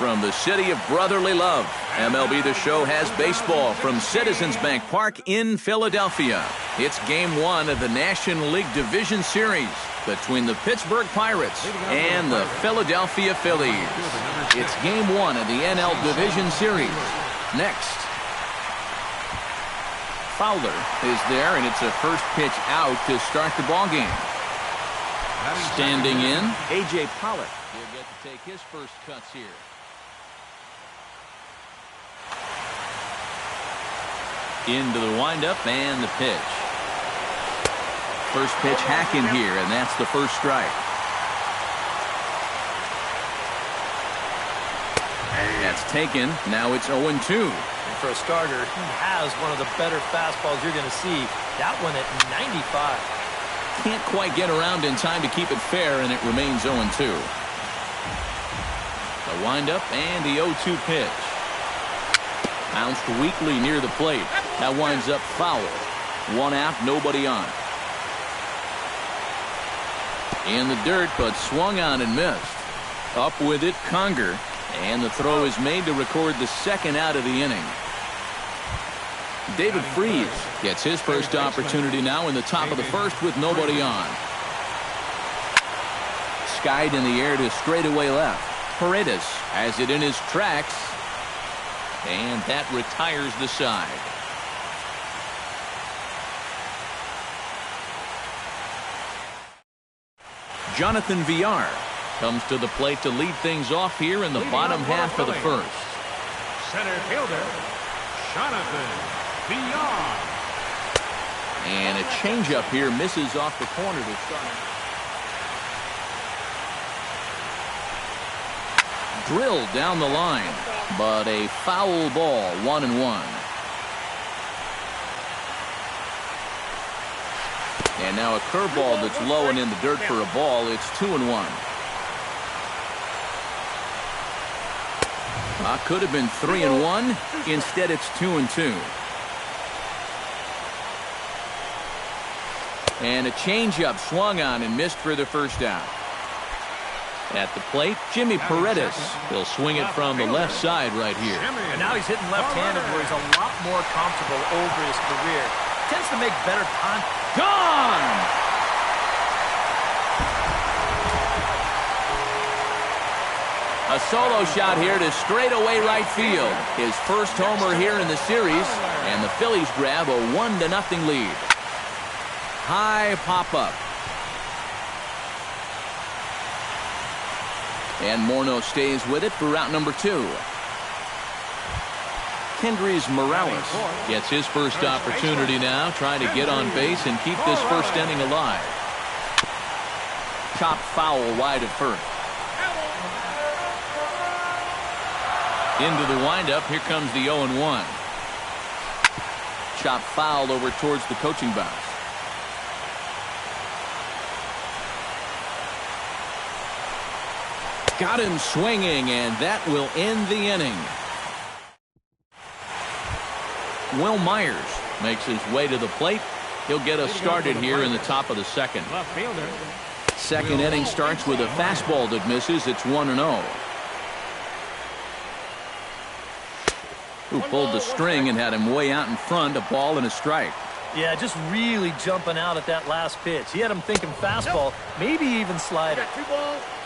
from the city of brotherly love. MLB The Show has baseball from Citizens Bank Park in Philadelphia. It's Game 1 of the National League Division Series between the Pittsburgh Pirates and the Philadelphia Phillies. It's Game 1 of the NL Division Series. Next. Fowler is there, and it's a first pitch out to start the ballgame. Standing in, A.J. Pollock. He'll get to take his first cuts here. Into the windup and the pitch. First pitch hack in here, and that's the first strike. That's taken. Now it's 0-2. And for a starter, he has one of the better fastballs you're going to see. That one at 95. Can't quite get around in time to keep it fair, and it remains 0-2. The windup and the 0-2 pitch. Bounced weakly near the plate. That winds up foul. One out, nobody on. In the dirt, but swung on and missed. Up with it, Conger. And the throw is made to record the second out of the inning. David Freese gets his first opportunity now in the top of the first with nobody on. Skied in the air to straightaway left. Paredes has it in his tracks. And that retires the side. Jonathan Villar comes to the plate to lead things off here in the bottom half of the first. Center fielder, Jonathan Villar. And a changeup here misses off the corner to start. Drilled down the line, but a foul ball, 1-1. And now a curveball that's low and in the dirt for a ball. It's 2-1. Could have been 3-1. Instead, it's 2-2. And a changeup swung on and missed for the first out. At the plate, Jimmy Paredes. He'll swing it from the left side right here. And now he's hitting left-handed where he's a lot more comfortable over his career. Tends to make better contact. Gone! A solo shot here to straightaway right field. His first homer here in the series, and the Phillies grab a 1-0 lead. High pop-up. And Morneau stays with it for out number 2. Kendrys Morales gets his first opportunity now, trying to get on base and keep this first inning alive. Chopped foul wide of first. Into the windup, here comes the 0-1. Chopped foul over towards the coaching box. Got him swinging, and that will end the inning. Will Myers makes his way to the plate. He'll get us started here in the top of the second. Second inning starts with a fastball that misses. It's 1-0. Who pulled the string and had him way out in front, a ball and a strike. Yeah, just really jumping out at that last pitch. He had him thinking fastball, maybe even slider.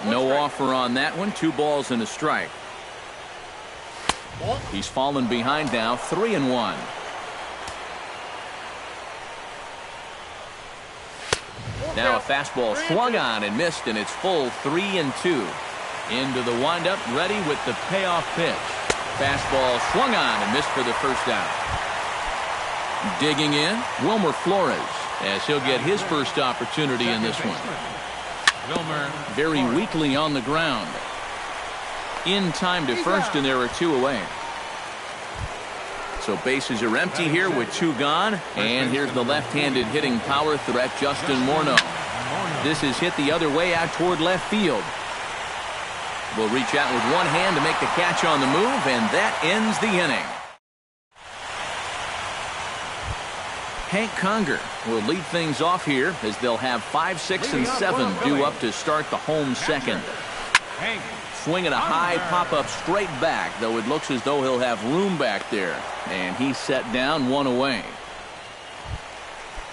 No offer on that one. 2 balls and a strike. He's fallen behind now, 3-1. Now a fastball swung on and missed, and it's full 3-2. Into the windup, ready with the payoff pitch. Fastball swung on and missed for the first out. Digging in, Wilmer Flores, as he'll get his first opportunity in this one. Wilmer very weakly on the ground. In time to first, and there are 2 away. So bases are empty here with 2 gone. And here's the left-handed hitting power threat, Justin Morneau. This is hit the other way out toward left field. Will reach out with one hand to make the catch on the move, and that ends the inning. Hank Conger will lead things off here as they'll have 5, 6, and 7 due up to start the home second. Swinging a high pop-up straight back, though it looks as though he'll have room back there. And he's set down, one away.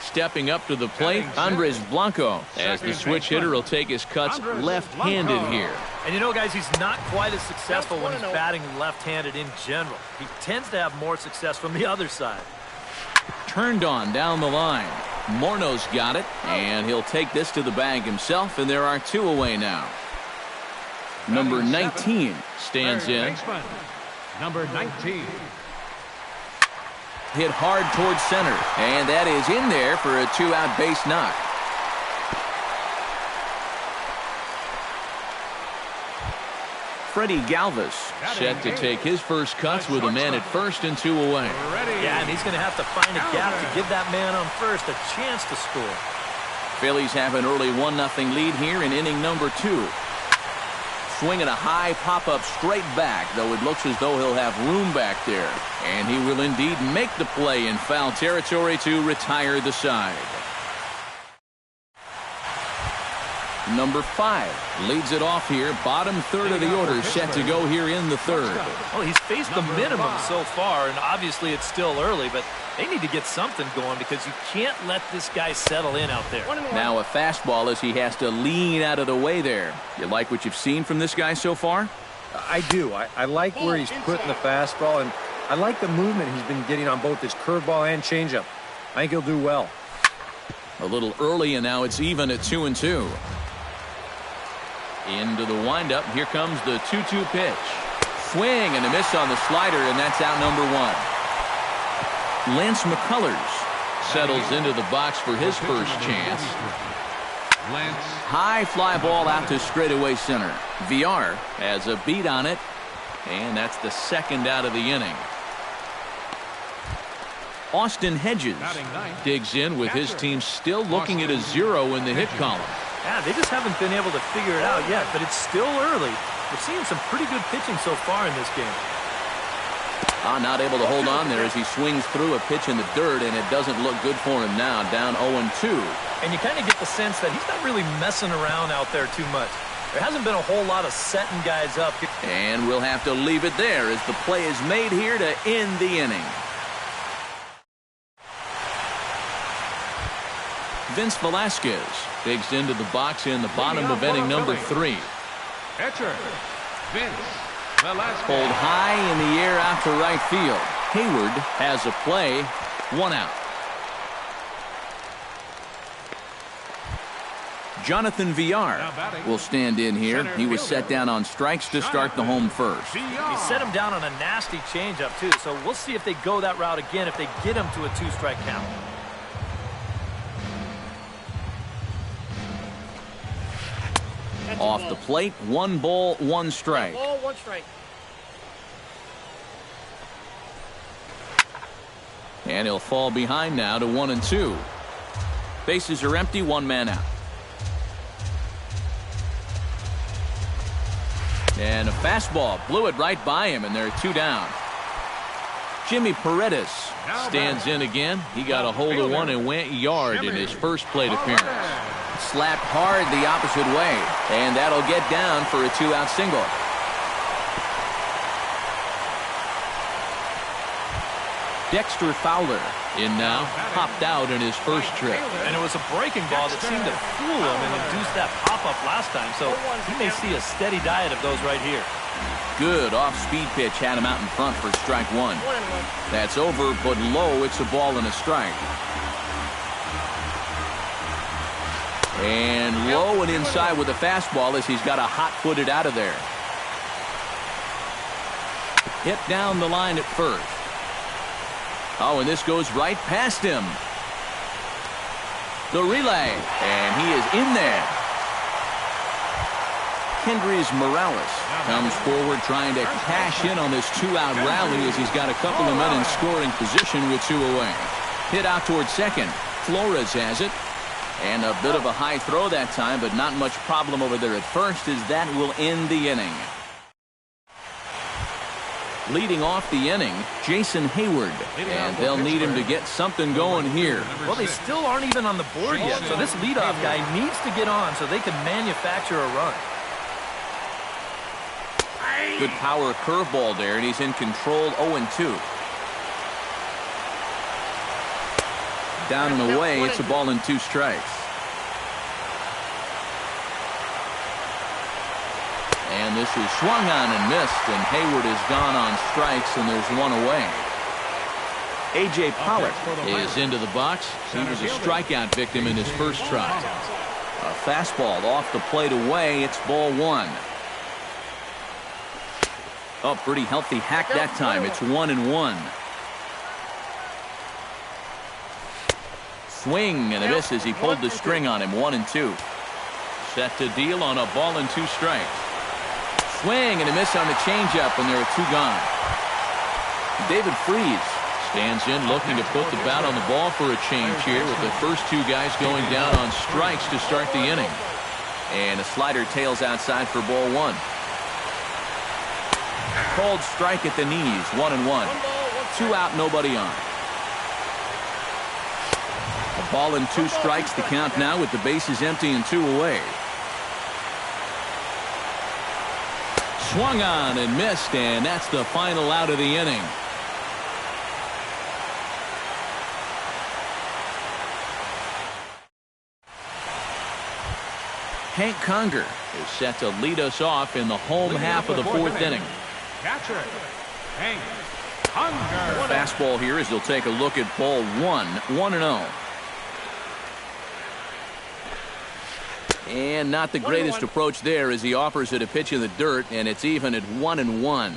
Stepping up to the plate, Andres Blanco, as the switch hitter will take his cuts left-handed here. And you know, guys, he's not quite as successful when he's batting left-handed in general. He tends to have more success from the other side. Turned on down the line. Morno's got it, and he'll take this to the bag himself, and there are 2 away now. Number 19 stands in. Number 19. Hit hard towards center, and that is in there for a 2-out base knock. Freddie Galvis set to take his first cuts with a man at first and 2 away. Yeah, and he's going to have to find a gap to give that man on first a chance to score. Phillies have an early 1-0 lead here in inning number 2. Swinging a high pop-up straight back, though it looks as though he'll have room back there. And he will indeed make the play in foul territory to retire the side. Number 5 leads it off here. Bottom third of the order set to go here in the third. Well, he's faced the minimum so far, and obviously it's still early, but they need to get something going because you can't let this guy settle in out there. Now a fastball as he has to lean out of the way there. You like what you've seen from this guy so far? I do. I like where he's putting the fastball, and I like the movement he's been getting on both his curveball and changeup. I think he'll do well. A little early, and now it's even at 2-2. Into the windup. Here comes the 2-2 pitch. Swing and a miss on the slider, and that's out number 1. Lance McCullers settles into the box for his first chance. High fly ball out to straightaway center. VR has a beat on it, and that's the second out of the inning. Austin Hedges digs in with his team still looking at a 0 in the hit column. Yeah, they just haven't been able to figure it out yet, but it's still early. We're seeing some pretty good pitching so far in this game. Not able to hold on there as he swings through a pitch in the dirt, and it doesn't look good for him now, down 0-2. And you kind of get the sense that he's not really messing around out there too much. There hasn't been a whole lot of setting guys up. And we'll have to leave it there as the play is made here to end the inning. Vince Velasquez digs into the box in the bottom of inning number 3. Catcher, Vince Velasquez. Pulled high in the air out to right field. Hayward has a play, 1 out. Jonathan Villar will stand in here. He was set down on strikes to start the home first. He set him down on a nasty changeup too, so we'll see if they go that route again if they get him to a 2-strike count. Off the plate, 1 ball, 1 strike. Ball, 1 strike. And he'll fall behind now to 1-2. Bases are empty, 1 man out. And a fastball blew it right by him, and there are 2 down. Jimmy Paredes stands in again. He got a hold of one and went yard in his first plate appearance. Slapped hard the opposite way, and that'll get down for a 2-out single. Dexter Fowler in now, popped out in his first trip. And it was a breaking ball that seemed to fool him and induce that pop-up last time, so he may see a steady diet of those right here. Good off-speed pitch had him out in front for strike 1. That's over, but low. It's a ball and a strike. And low and inside with a fastball as he's got a hot-footed out of there. Hit down the line at first. Oh, and this goes right past him. The relay, and he is in there. Kendrys Morales comes forward trying to cash in on this 2-out rally as he's got a couple of men in scoring position with 2 away. Hit out towards second. Flores has it. And a bit of a high throw that time, but not much problem over there at first as that will end the inning. Leading off the inning, Jason Hayward. And they'll need him to get something going here. Well, they still aren't even on the board yet, so this leadoff guy needs to get on so they can manufacture a run. Good power curveball there, and he's in control. 0-2. Down and away, it's a ball and 2 strikes. And this is swung on and missed, and Hayward is gone on strikes, and there's 1 away. A.J. Pollock is into the box. He was a strikeout victim in his first try. A fastball off the plate away. It's ball 1. Oh, pretty healthy hack that time. It's 1-1. Swing and a miss as he pulled the string on him. 1-2. Set to deal on a ball and 2 strikes. Swing and a miss on the changeup, and there are 2 gone. David Freese stands in looking to put the bat on the ball for a change here with the first 2 guys going down on strikes to start the inning. And a slider tails outside for ball 1. Called strike at the knees. 1-1. 2 out, nobody on. A ball and 2 strikes to count now with the bases empty and 2 away. Swung on and missed, and that's the final out of the inning. Hank Conger is set to lead us off in the home half of the 4th inning. Catcher, Hank Conger. Fastball here as he'll take a look at ball 1. 1-0. And not the greatest approach there as he offers it a pitch in the dirt, and it's even at 1-1.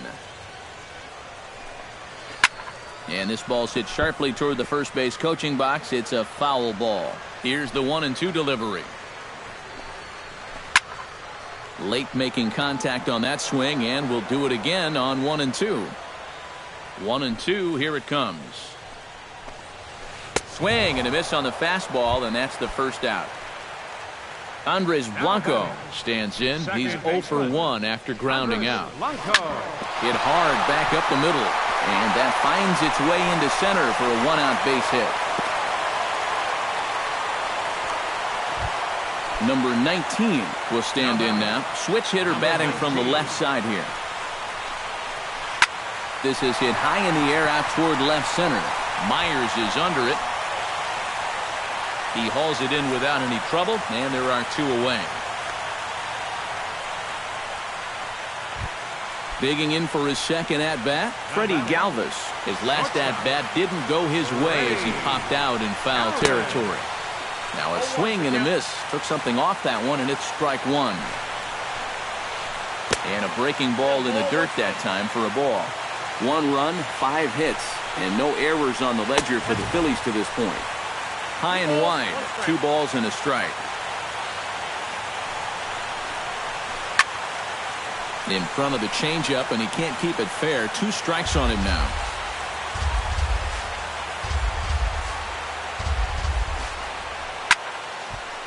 And this ball's hit sharply toward the first base coaching box. It's a foul ball. Here's the 1-2 delivery. Late making contact on that swing, and will do it again on 1-2. 1-2, here it comes. Swing and a miss on the fastball, and that's the first out. Andres Blanco stands in. He's 0 for 1 after grounding out. Hit hard back up the middle, and that finds its way into center for a 1-out base hit. Number 19 will stand in now. Switch hitter batting from the left side here. This is hit high in the air out toward left center. Myers is under it. He hauls it in without any trouble, and there are 2 away. Digging in for his second at-bat, Freddie Galvis. His last at-bat didn't go his way as he popped out in foul territory. Now a swing and a miss. Took something off that one, and it's strike 1. And a breaking ball in the dirt that time for a ball. 1 run, 5 hits, and no errors on the ledger for the Phillies to this point. High and wide, 2 balls and a strike. In front of the changeup, and he can't keep it fair. 2 strikes on him now.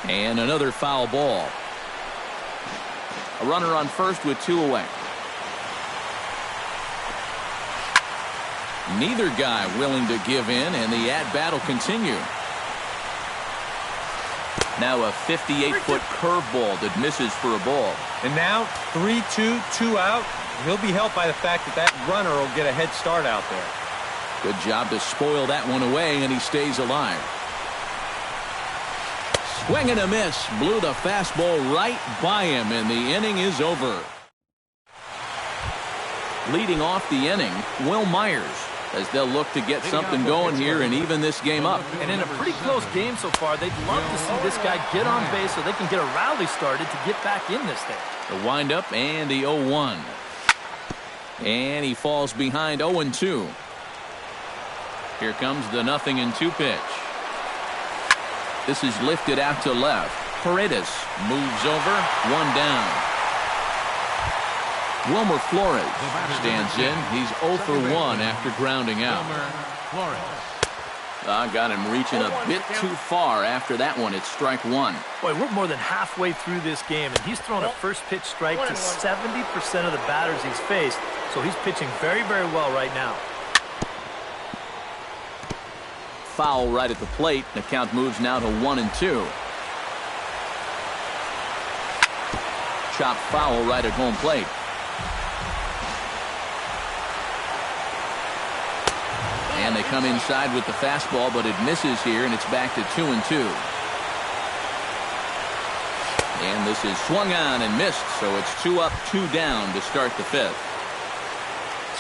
And another foul ball. A runner on first with 2 away. Neither guy willing to give in, and the at-bat will continue. Now a 58-foot curveball that misses for a ball. And now 3-2, 2 out. He'll be helped by the fact that that runner will get a head start out there. Good job to spoil that one away, and he stays alive. Swing and a miss. Blew the fastball right by him, and the inning is over. Leading off the inning, Will Myers, as they'll look to get something going here and even this game up. And in a pretty close game so far, they'd love to see this guy get on base so they can get a rally started to get back in this thing. The windup and the 0-1. And he falls behind 0-2. Here comes the 0-2 pitch. This is lifted out to left. Paredes moves over. 1 down. Wilmer Flores stands in. He's 0 for 1 after grounding out. Got him reaching a bit too far after that one. It's strike 1. Boy, we're more than halfway through this game, and he's thrown a first pitch strike to 70% of the batters he's faced, so he's pitching very, very well right now. Foul right at the plate. The count moves now to 1-2. Chop foul right at home plate. And they come inside with the fastball, but it misses here, and it's back to 2-2. And this is swung on and missed, so it's 2 up, 2 down to start the 5th.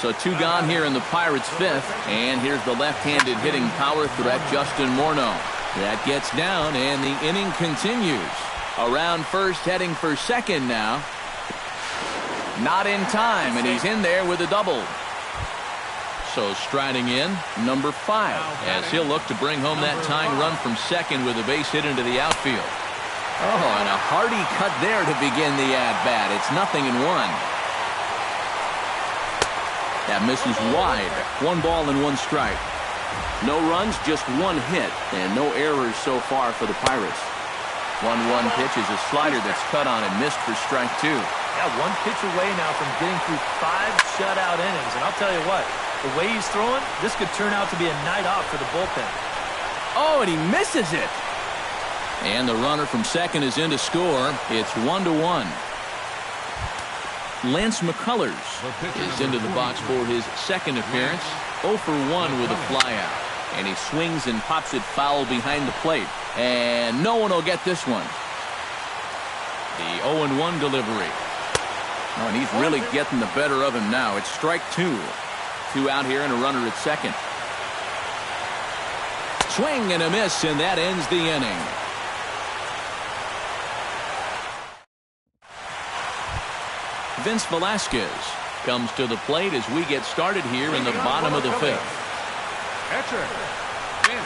So 2 gone here in the Pirates' 5th, and here's the left-handed hitting power threat, Justin Morneau. That gets down, and the inning continues. Around first, heading for second now. Not in time, and he's in there with a double. So striding in, number 5, as he'll look to bring home that tying run from second with a base hit into the outfield. Oh, and a hearty cut there to begin the at-bat. It's 0-1. That misses wide. 1 ball and 1 strike. No runs, just 1 hit, and no errors so far for the Pirates. 1-1 pitch is a slider that's cut on and missed for strike 2. Yeah, 1 pitch away now from getting through 5 shutout innings. And I'll tell you what, the way he's throwing, this could turn out to be a night off for the bullpen. Oh, and he misses it. And the runner from second is in to score. It's 1-1. Lance McCullers is into the box for his second appearance. 0 for 1 with a flyout. And he swings and pops it foul behind the plate. And no one will get this one. The 0-1 delivery. Oh, and he's really getting the better of him now. It's strike 2. 2 out here and a runner at second. Swing and a miss, and that ends the inning. Vince Velasquez comes to the plate as we get started here in the bottom of the 5th. Catcher, Vince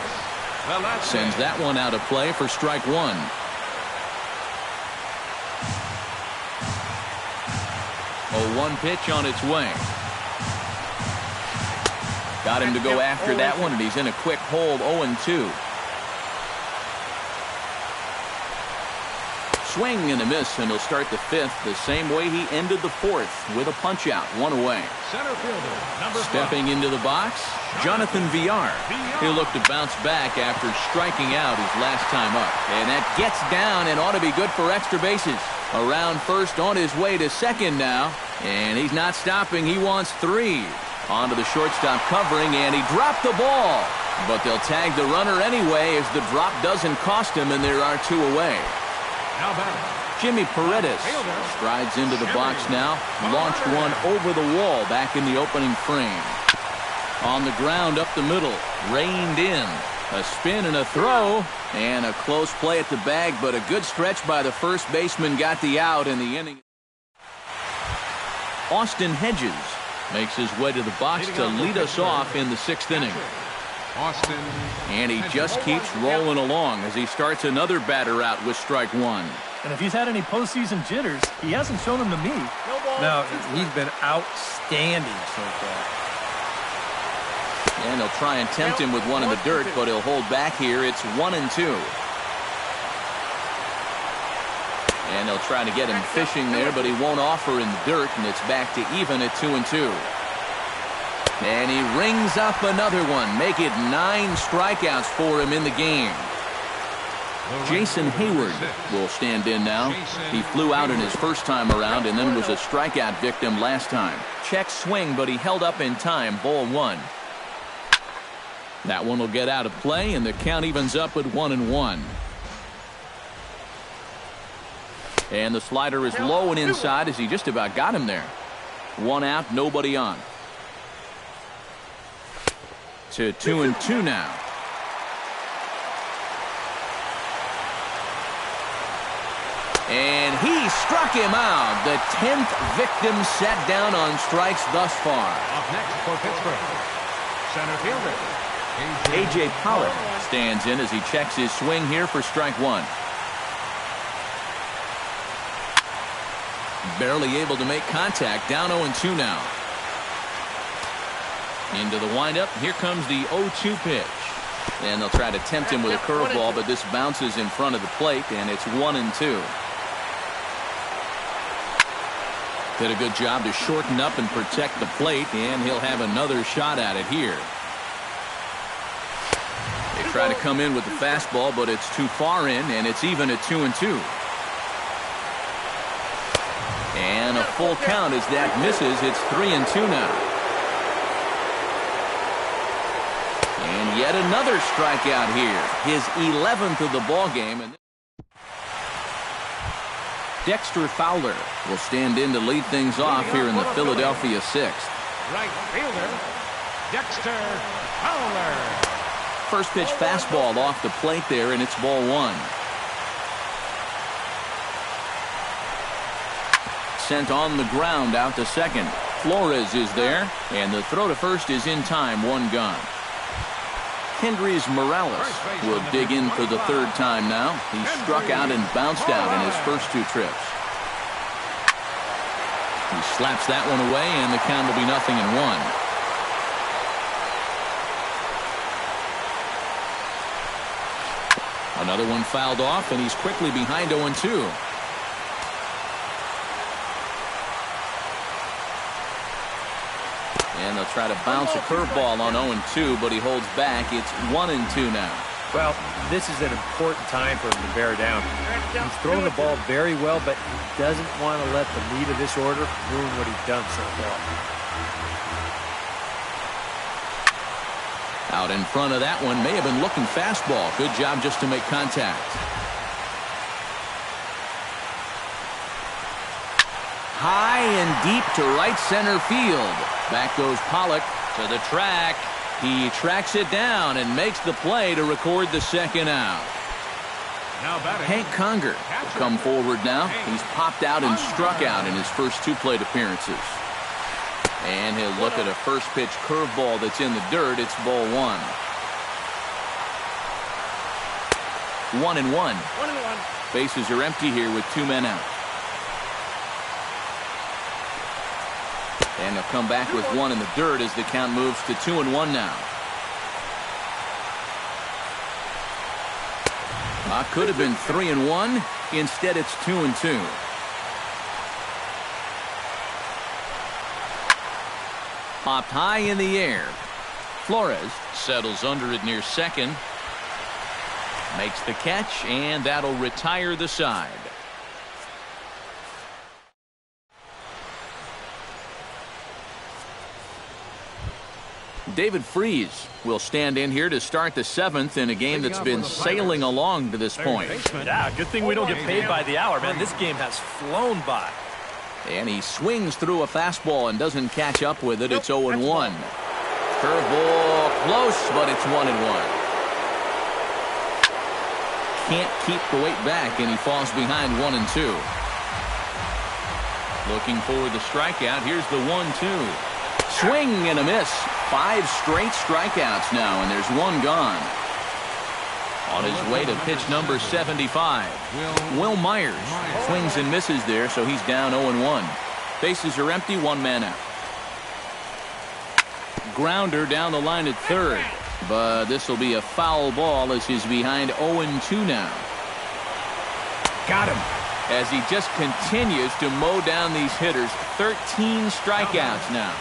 Velasquez. Sends that one out of play for strike 1. A 1 pitch on its way. Got him to go after that one, and he's in a quick hold. 0-2. Swing and a miss, and he'll start the 5th the same way he ended the 4th with a punch out, 1 away. Center fielder, number 5. Stepping into the box, Jonathan Villar. He'll look to bounce back after striking out his last time up. And that gets down and ought to be good for extra bases. Around first, on his way to second now. And he's not stopping. He wants 3. Onto the shortstop covering, and he dropped the ball. But they'll tag the runner anyway as the drop doesn't cost him, and there are 2 away. Now batting, Jimmy Paredes strides into the box now. Launched one over the wall back in the opening frame. On the ground up the middle. Reined in. A spin and a throw. And a close play at the bag, but a good stretch by the first baseman got the out in the inning. Austin Hedges makes his way to the box to lead us off in the 6th inning. Austin. And he just keeps rolling along as he starts another batter out with strike 1. And if he's had any postseason jitters, he hasn't shown them to me. No, he's been outstanding so far. And they'll try and tempt him with one in the dirt, but he'll hold back here. It's 1-2. And they'll try to get him fishing there, but he won't offer in the dirt, and it's back to even at 2-2. And he rings up another one. Make it 9 strikeouts for him in the game. Jason Hayward will stand in now. He flew out in his first time around and then was a strikeout victim last time. Check swing, but he held up in time. Ball 1. That one will get out of play, and the count evens up at 1-1. And the slider is low and inside as he just about got him there. 1 out, nobody on. To 2-2 now. And he struck him out. The 10th victim set down on strikes thus far. Up next for Pittsburgh, center fielder, A.J. Pollock stands in as he checks his swing here for strike 1. Barely able to make contact. Down 0-2 now. Into the windup. Here comes the 0-2 pitch. And they'll try to tempt him with a curveball, but this bounces in front of the plate, and it's 1-2. Did a good job to shorten up and protect the plate, and he'll have another shot at it here. They try to come in with the fastball, but it's too far in, and it's even at 2-2. And a full count as that misses. It's 3-2 now. Yet another strikeout here. His 11th of the ball game. And Dexter Fowler will stand in to lead things off here in the Philadelphia 6th. Right fielder, Dexter Fowler. First pitch fastball off the plate there, and it's ball one. Sent on the ground out to second. Flores is there, and the throw to first is in time, one gone. Kendrys Morales will dig in for the third time now. He struck out and bounced out in his first two trips. He slaps that one away, and the count will be 0-1. Another one fouled off, and he's quickly behind 0-2. And they'll try to bounce a curveball on 0-2, but he holds back. It's 1-2 now. Well, this is an important time for him to bear down. He's throwing the ball very well, but he doesn't want to let the meat of this order ruin what he's done so far. Out in front of that one, may have been looking fastball. Good job just to make contact. High and deep to right center field. Back goes Pollock to the track. He tracks it down and makes the play to record the second out. Now batting, Hank Conger will come forward now. He's popped out and struck out in his first two plate appearances. And he'll look at a first pitch curveball that's in the dirt. It's ball one. 1-1. Bases are empty here with two men out. And he'll come back with one in the dirt as the count moves to 2-1 now. Could have been 3-1. Instead, it's 2-2. Popped high in the air. Flores settles under it near second. Makes the catch, and that'll retire the side. David Freese will stand in here to start the seventh in a game that's been sailing along to this point. Yeah, good thing we don't get paid by the hour, man. This game has flown by. And he swings through a fastball and doesn't catch up with it. It's 0-1. Curveball close, but it's 1-1. Can't keep the weight back, and he falls behind 1-2. Looking for the strikeout. Here's the 1-2. Swing and a miss. 5 straight strikeouts now, and there's one gone. On his way to pitch number 75. Will Myers swings and misses there, so he's down 0-1. Bases are empty, one man out. Grounder down the line at third, but this will be a foul ball as he's behind 0-2 now. Got him. As he just continues to mow down these hitters. 13 strikeouts now.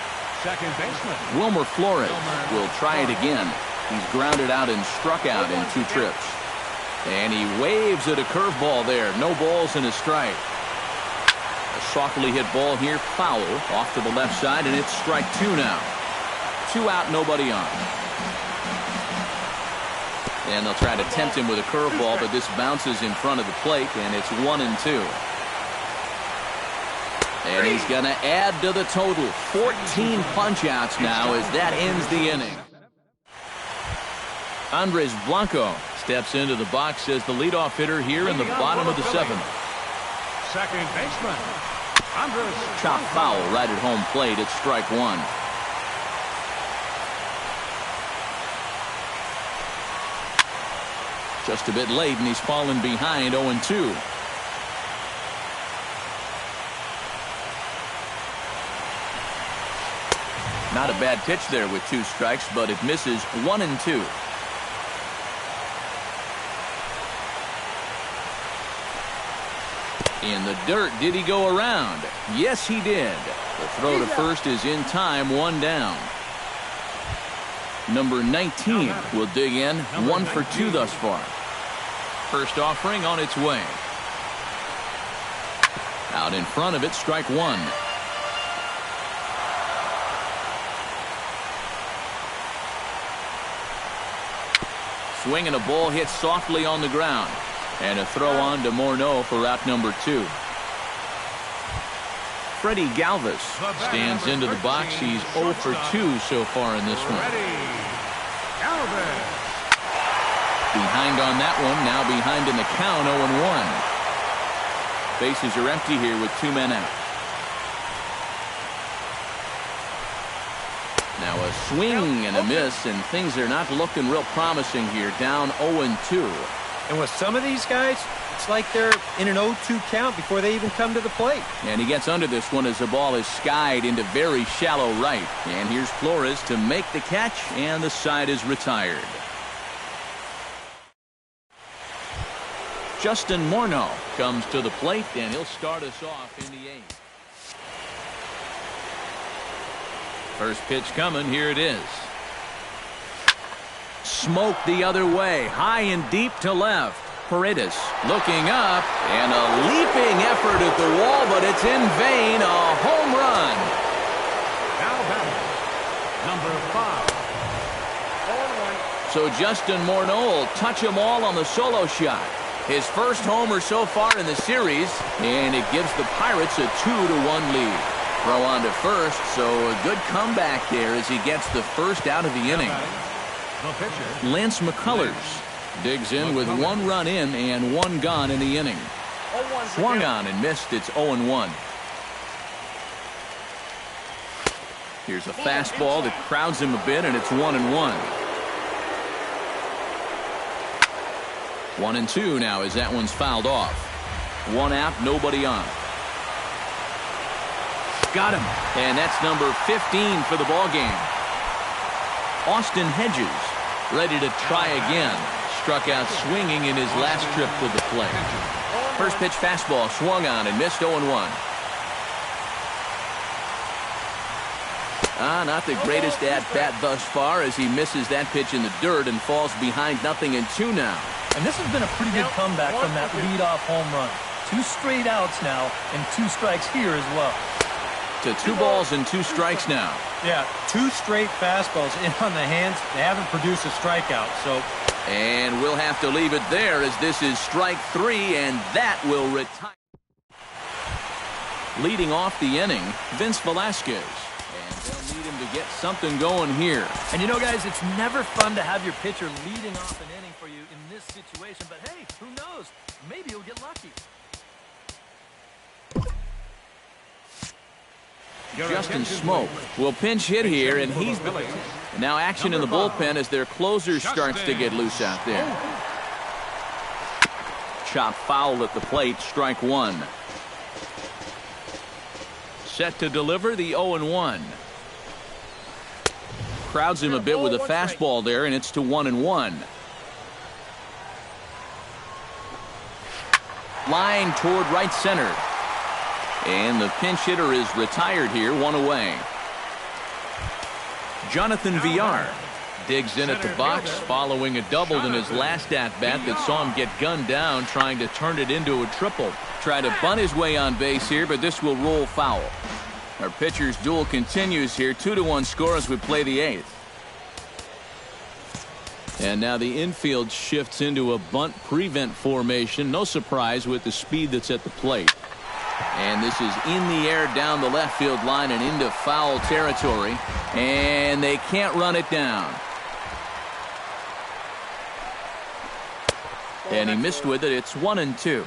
second baseman. Wilmer Flores will try it again. He's grounded out and struck out in 2 trips. And he waves at a curveball there. No balls and a strike. A softly hit ball here, foul off to the left side, and it's strike 2 now. 2 out, nobody on. And they'll try to tempt him with a curveball, but this bounces in front of the plate, and it's 1-2. And he's going to add to the total. 14 punch-outs now as that ends the inning. Andres Blanco steps into the box as the leadoff hitter here in the bottom of the 7th. Second baseman, Andres. Chop foul right at home plate. It's strike 1. Just a bit late, and he's fallen behind 0-2. Not a bad pitch there with 2 strikes, but it misses 1-2. In the dirt, did he go around? Yes, he did. The throw to first is in time, 1 down. Number 19 will dig in, 1 for 2 thus far. First offering on its way. Out in front of it, strike 1. swing and a ball hit softly on the ground. And a throw on to Morneau for route number 2. Freddie Galvis stands into the box. He's 0 for 2 so far in this one. Behind on that one, now behind in the count, 0-1. Bases are empty here with 2 men out. Now a swing and a miss, and things are not looking real promising here. Down 0-2. And with some of these guys, it's like they're in an 0-2 count before they even come to the plate. And he gets under this one as the ball is skied into very shallow right. And here's Flores to make the catch, and the side is retired. Justin Morneau comes to the plate, and he'll start us off in the 8th. First pitch coming. Here it is. Smoke the other way, high and deep to left. Paredes looking up, and a leaping effort at the wall, but it's in vain. A home run. Now batting, number 5. So Justin Morneau will touch them all on the solo shot. His first homer so far in the series, and it gives the Pirates a 2-1 lead. Throw on to first, so a good comeback there as he gets the first out of the inning. Lance McCullers digs in with 1 run in and 1 gone in the inning. Swung on and missed. It's 0-1. Here's a fastball that crowds him a bit, and it's 1-1. 1-2 now as that one's fouled off. 1 out, nobody on. Got him, and that's number 15 for the ball game. Austin Hedges ready to try again. Struck out swinging in his last trip to the plate. First pitch fastball swung on and missed. 0-1. Not the greatest at-bat thus far as he misses that pitch in the dirt and falls behind 0-2 now. And this has been a pretty good comeback from that leadoff home run. 2 straight outs now and 2 strikes here as well. To 2 balls and 2 strikes now. Yeah, 2 straight fastballs in on the hands. They haven't produced a strikeout, so. And we'll have to leave it there as this is strike 3, and that will retire. Leading off the inning, Vince Velasquez. And they'll need him to get something going here. And you know, guys, it's never fun to have your pitcher leading off an inning for you in this situation. But hey, who knows? Maybe you'll get lucky. Justin Smoke will pinch hit here, and he's now action in the bullpen as their closer starts to get loose out there. Chop foul at the plate, strike 1. Set to deliver the 0-1. Crowds him a bit with a fastball there, and it's to 1-1. Line toward right center. And the pinch hitter is retired here, 1 away. Jonathan Villar digs in at the box following a double in his last at-bat that saw him get gunned down trying to turn it into a triple. Try to bunt his way on base here, but this will roll foul. Our pitcher's duel continues here. 2-1 score as we play the 8th. And now the infield shifts into a bunt prevent formation. No surprise with the speed that's at the plate. And this is in the air down the left field line and into foul territory. And they can't run it down. And he missed with it. It's 1-2.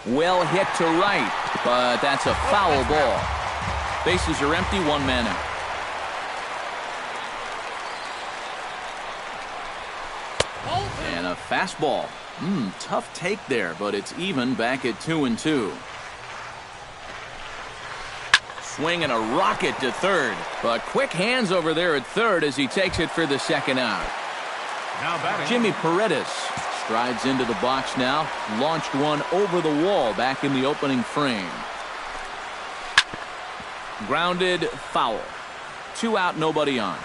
Well hit to right, but that's a foul ball. Bases are empty, 1 man out. And a fastball. Tough take there, but it's even back at 2-2. Swing and a rocket to third, but quick hands over there at third as he takes it for the second out. Jimmy Paredes strides into the box now, launched one over the wall back in the opening frame. Grounded, foul. 2 out, nobody on.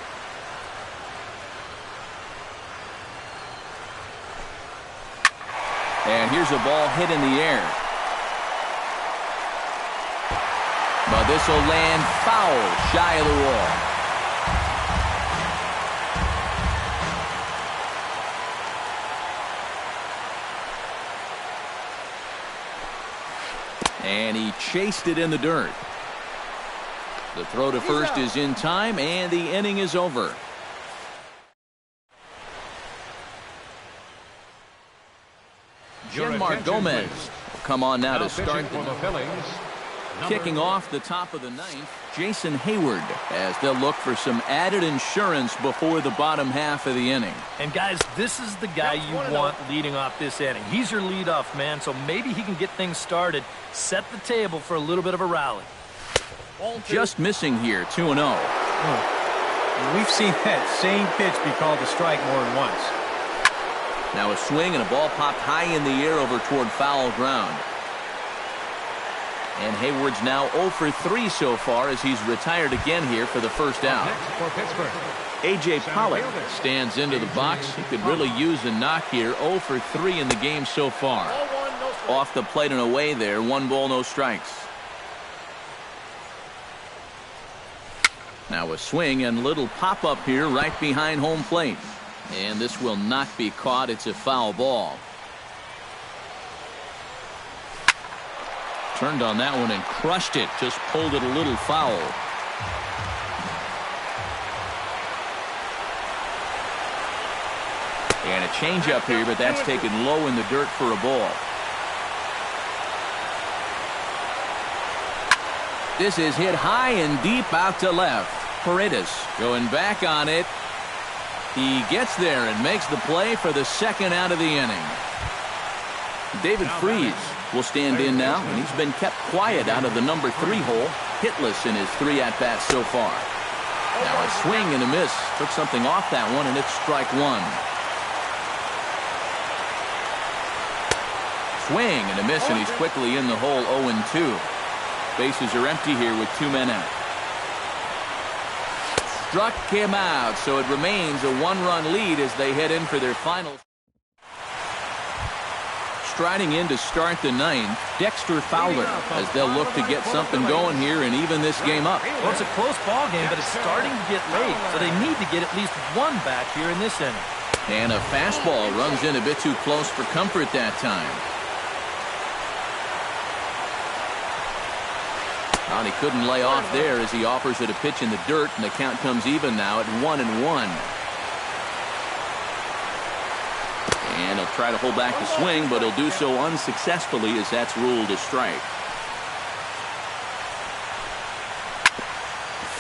And here's a ball hit in the air. But this will land foul shy of the wall. And he chased it in the dirt. The throw to first is in time, and the inning is over. Genmar Gomez will come on now to start for the Phillies. Kicking off the top of the ninth, Jason Hayward, as they'll look for some added insurance before the bottom half of the inning. And guys, this is the guy you want leading off this inning. He's your leadoff man, so maybe he can get things started, set the table for a little bit of a rally. Just missing here, 2-0. We've seen that same pitch be called a strike more than once. Now a swing and a ball popped high in the air over toward foul ground. And Hayward's now 0 for 3 so far as he's retired again here for the first out. For Pittsburgh. A.J. Pollock stands into the box. He could really use a knock here. 0 for 3 in the game so far. Off the plate and away there. 1 ball, no strikes. Now a swing and little pop-up here right behind home plate. And this will not be caught. It's a foul ball. Turned on that one and crushed it. Just pulled it a little foul. And a changeup here, but that's taken low in the dirt for a ball. This is hit high and deep out to left. Paredes going back on it. He gets there and makes the play for the second out of the inning. David Freese will stand in now, and he's been kept quiet out of the number 3 hole, hitless in his 3 at-bats so far. Now a swing and a miss. Took something off that one, and it's strike 1. Swing and a miss, and he's quickly in the hole 0-2. Bases are empty here with 2 men out. Struck him out, so it remains a 1-run lead as they head in for their final. Striding in to start the 9th, Dexter Fowler, as they'll look to get something going here and even this game up. Well, it's a close ball game, but it's starting to get late, so they need to get at least 1 back here in this inning. And a fastball runs in a bit too close for comfort that time. Well, he couldn't lay off there as he offers it a pitch in the dirt, and the count comes even now at 1-1. And he'll try to hold back the swing, but he'll do so unsuccessfully as that's ruled a strike.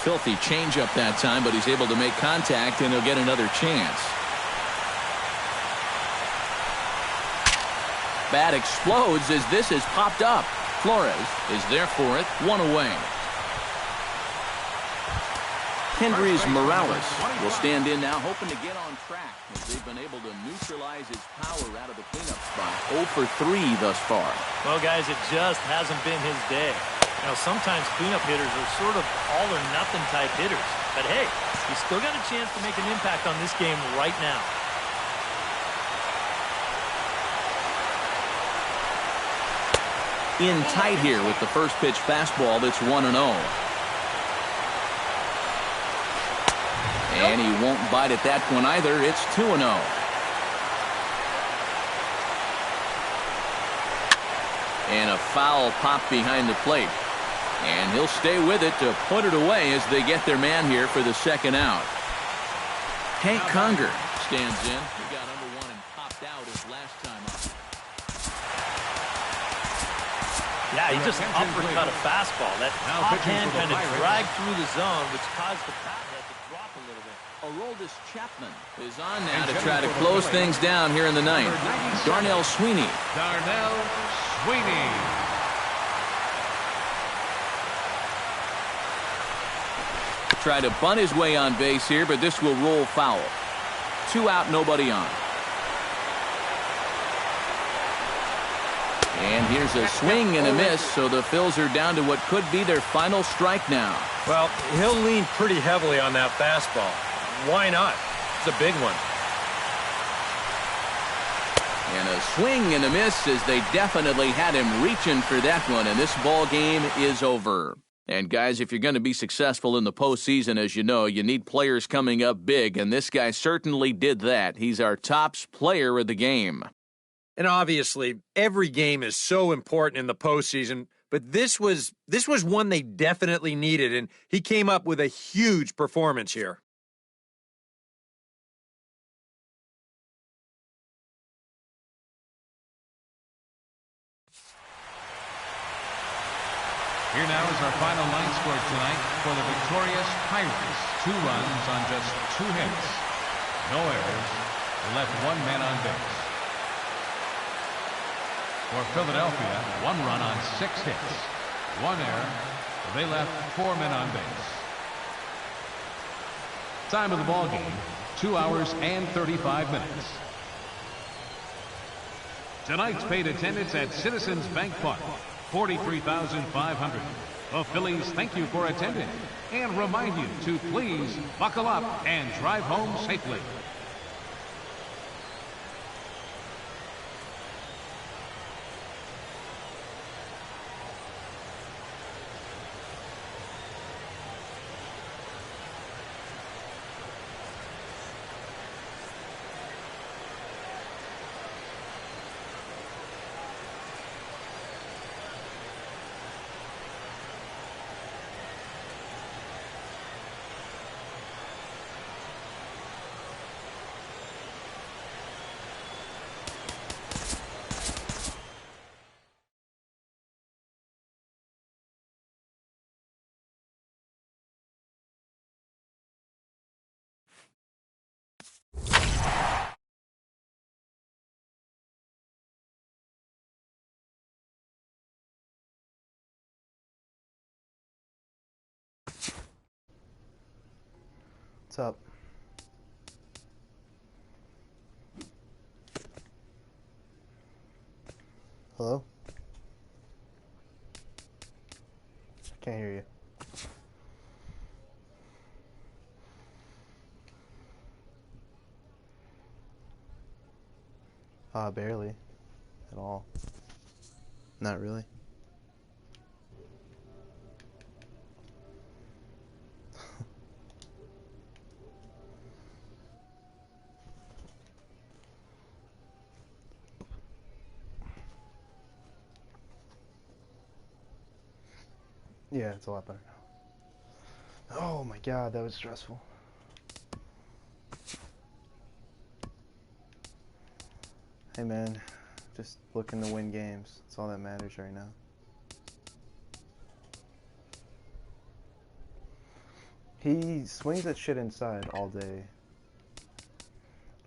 Filthy changeup that time, but he's able to make contact, and he'll get another chance. Bat explodes as this is popped up. Flores is there for it, 1 away. Kendrys Morales will stand in now, hoping to get on track as they've been able to neutralize his power out of the cleanup spot. 0 for 3 thus far. Well, guys, it just hasn't been his day. Now, sometimes cleanup hitters are sort of all-or-nothing type hitters. But, hey, he's still got a chance to make an impact on this game right now. In tight here with the first pitch fastball that's 1-0. And he won't bite at that one either. It's 2-0. And a foul pop behind the plate. And he'll stay with it to put it away as they get their man here for the second out. Hank Conger stands in. He got under 1 and popped out his last time up. Yeah, he just uppercut a fastball. That top hand kind of dragged through the zone, which caused the bat head to drop a little bit. Aroldis Chapman is on now to try to close things down here in the 9th. Darnell Sweeney. Darnell Sweeney. Try to bunt his way on base here, but this will roll foul. 2 out, nobody on. And here's a swing and a miss, so the Phils are down to what could be their final strike now. Well, he'll lean pretty heavily on that fastball. Why not? It's a big one. And a swing and a miss as they definitely had him reaching for that one, and this ball game is over. And guys, if you're going to be successful in the postseason, as you know, you need players coming up big, and this guy certainly did that. He's our top player of the game. And obviously, every game is so important in the postseason, but this was one they definitely needed, and he came up with a huge performance here. Here now is our final line score tonight for the victorious Pirates. 2 runs on just 2 hits. No errors. They left 1 man on base. For Philadelphia, 1 run on 6 hits. 1 error. They left 4 men on base. Time of the ball game, 2 hours and 35 minutes. Tonight's paid attendance at Citizens Bank Park, 43,500. The Phillies thank you for attending and remind you to please buckle up and drive home safely. What's up? Hello? Can't hear you. Barely. At all. Not really. Yeah, it's a lot better now. Oh my god, that was stressful. Hey man, just looking to win games. That's all that matters right now. He swings that shit inside all day.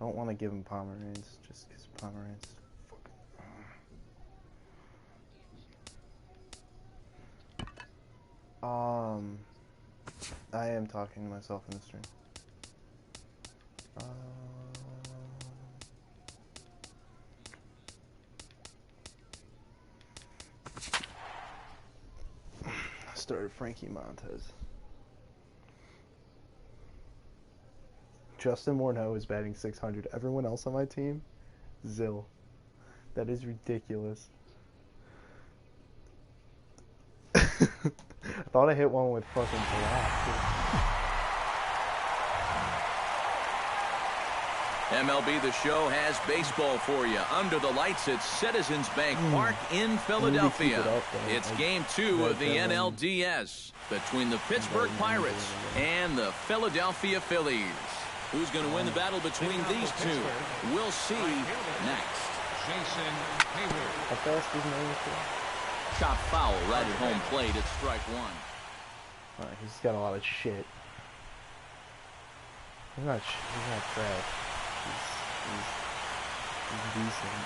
I don't want to give him Pomeranz just because Pomeranz. I am talking to myself in the stream. I started Frankie Montez. Justin Morneau is batting 600. Everyone else on my team, Zill. That is ridiculous. I thought I hit one with fucking black. MLB The Show has baseball for you under the lights at Citizens Bank Park in Philadelphia. It's Game 2 of the NLDS between the Pittsburgh Pirates and the Philadelphia Phillies. Who's going to win the battle between these two? We'll see next. How fast is he? Chop foul right at home plate at strike 1. Alright, he's got a lot of shit. He's not trash. He's decent.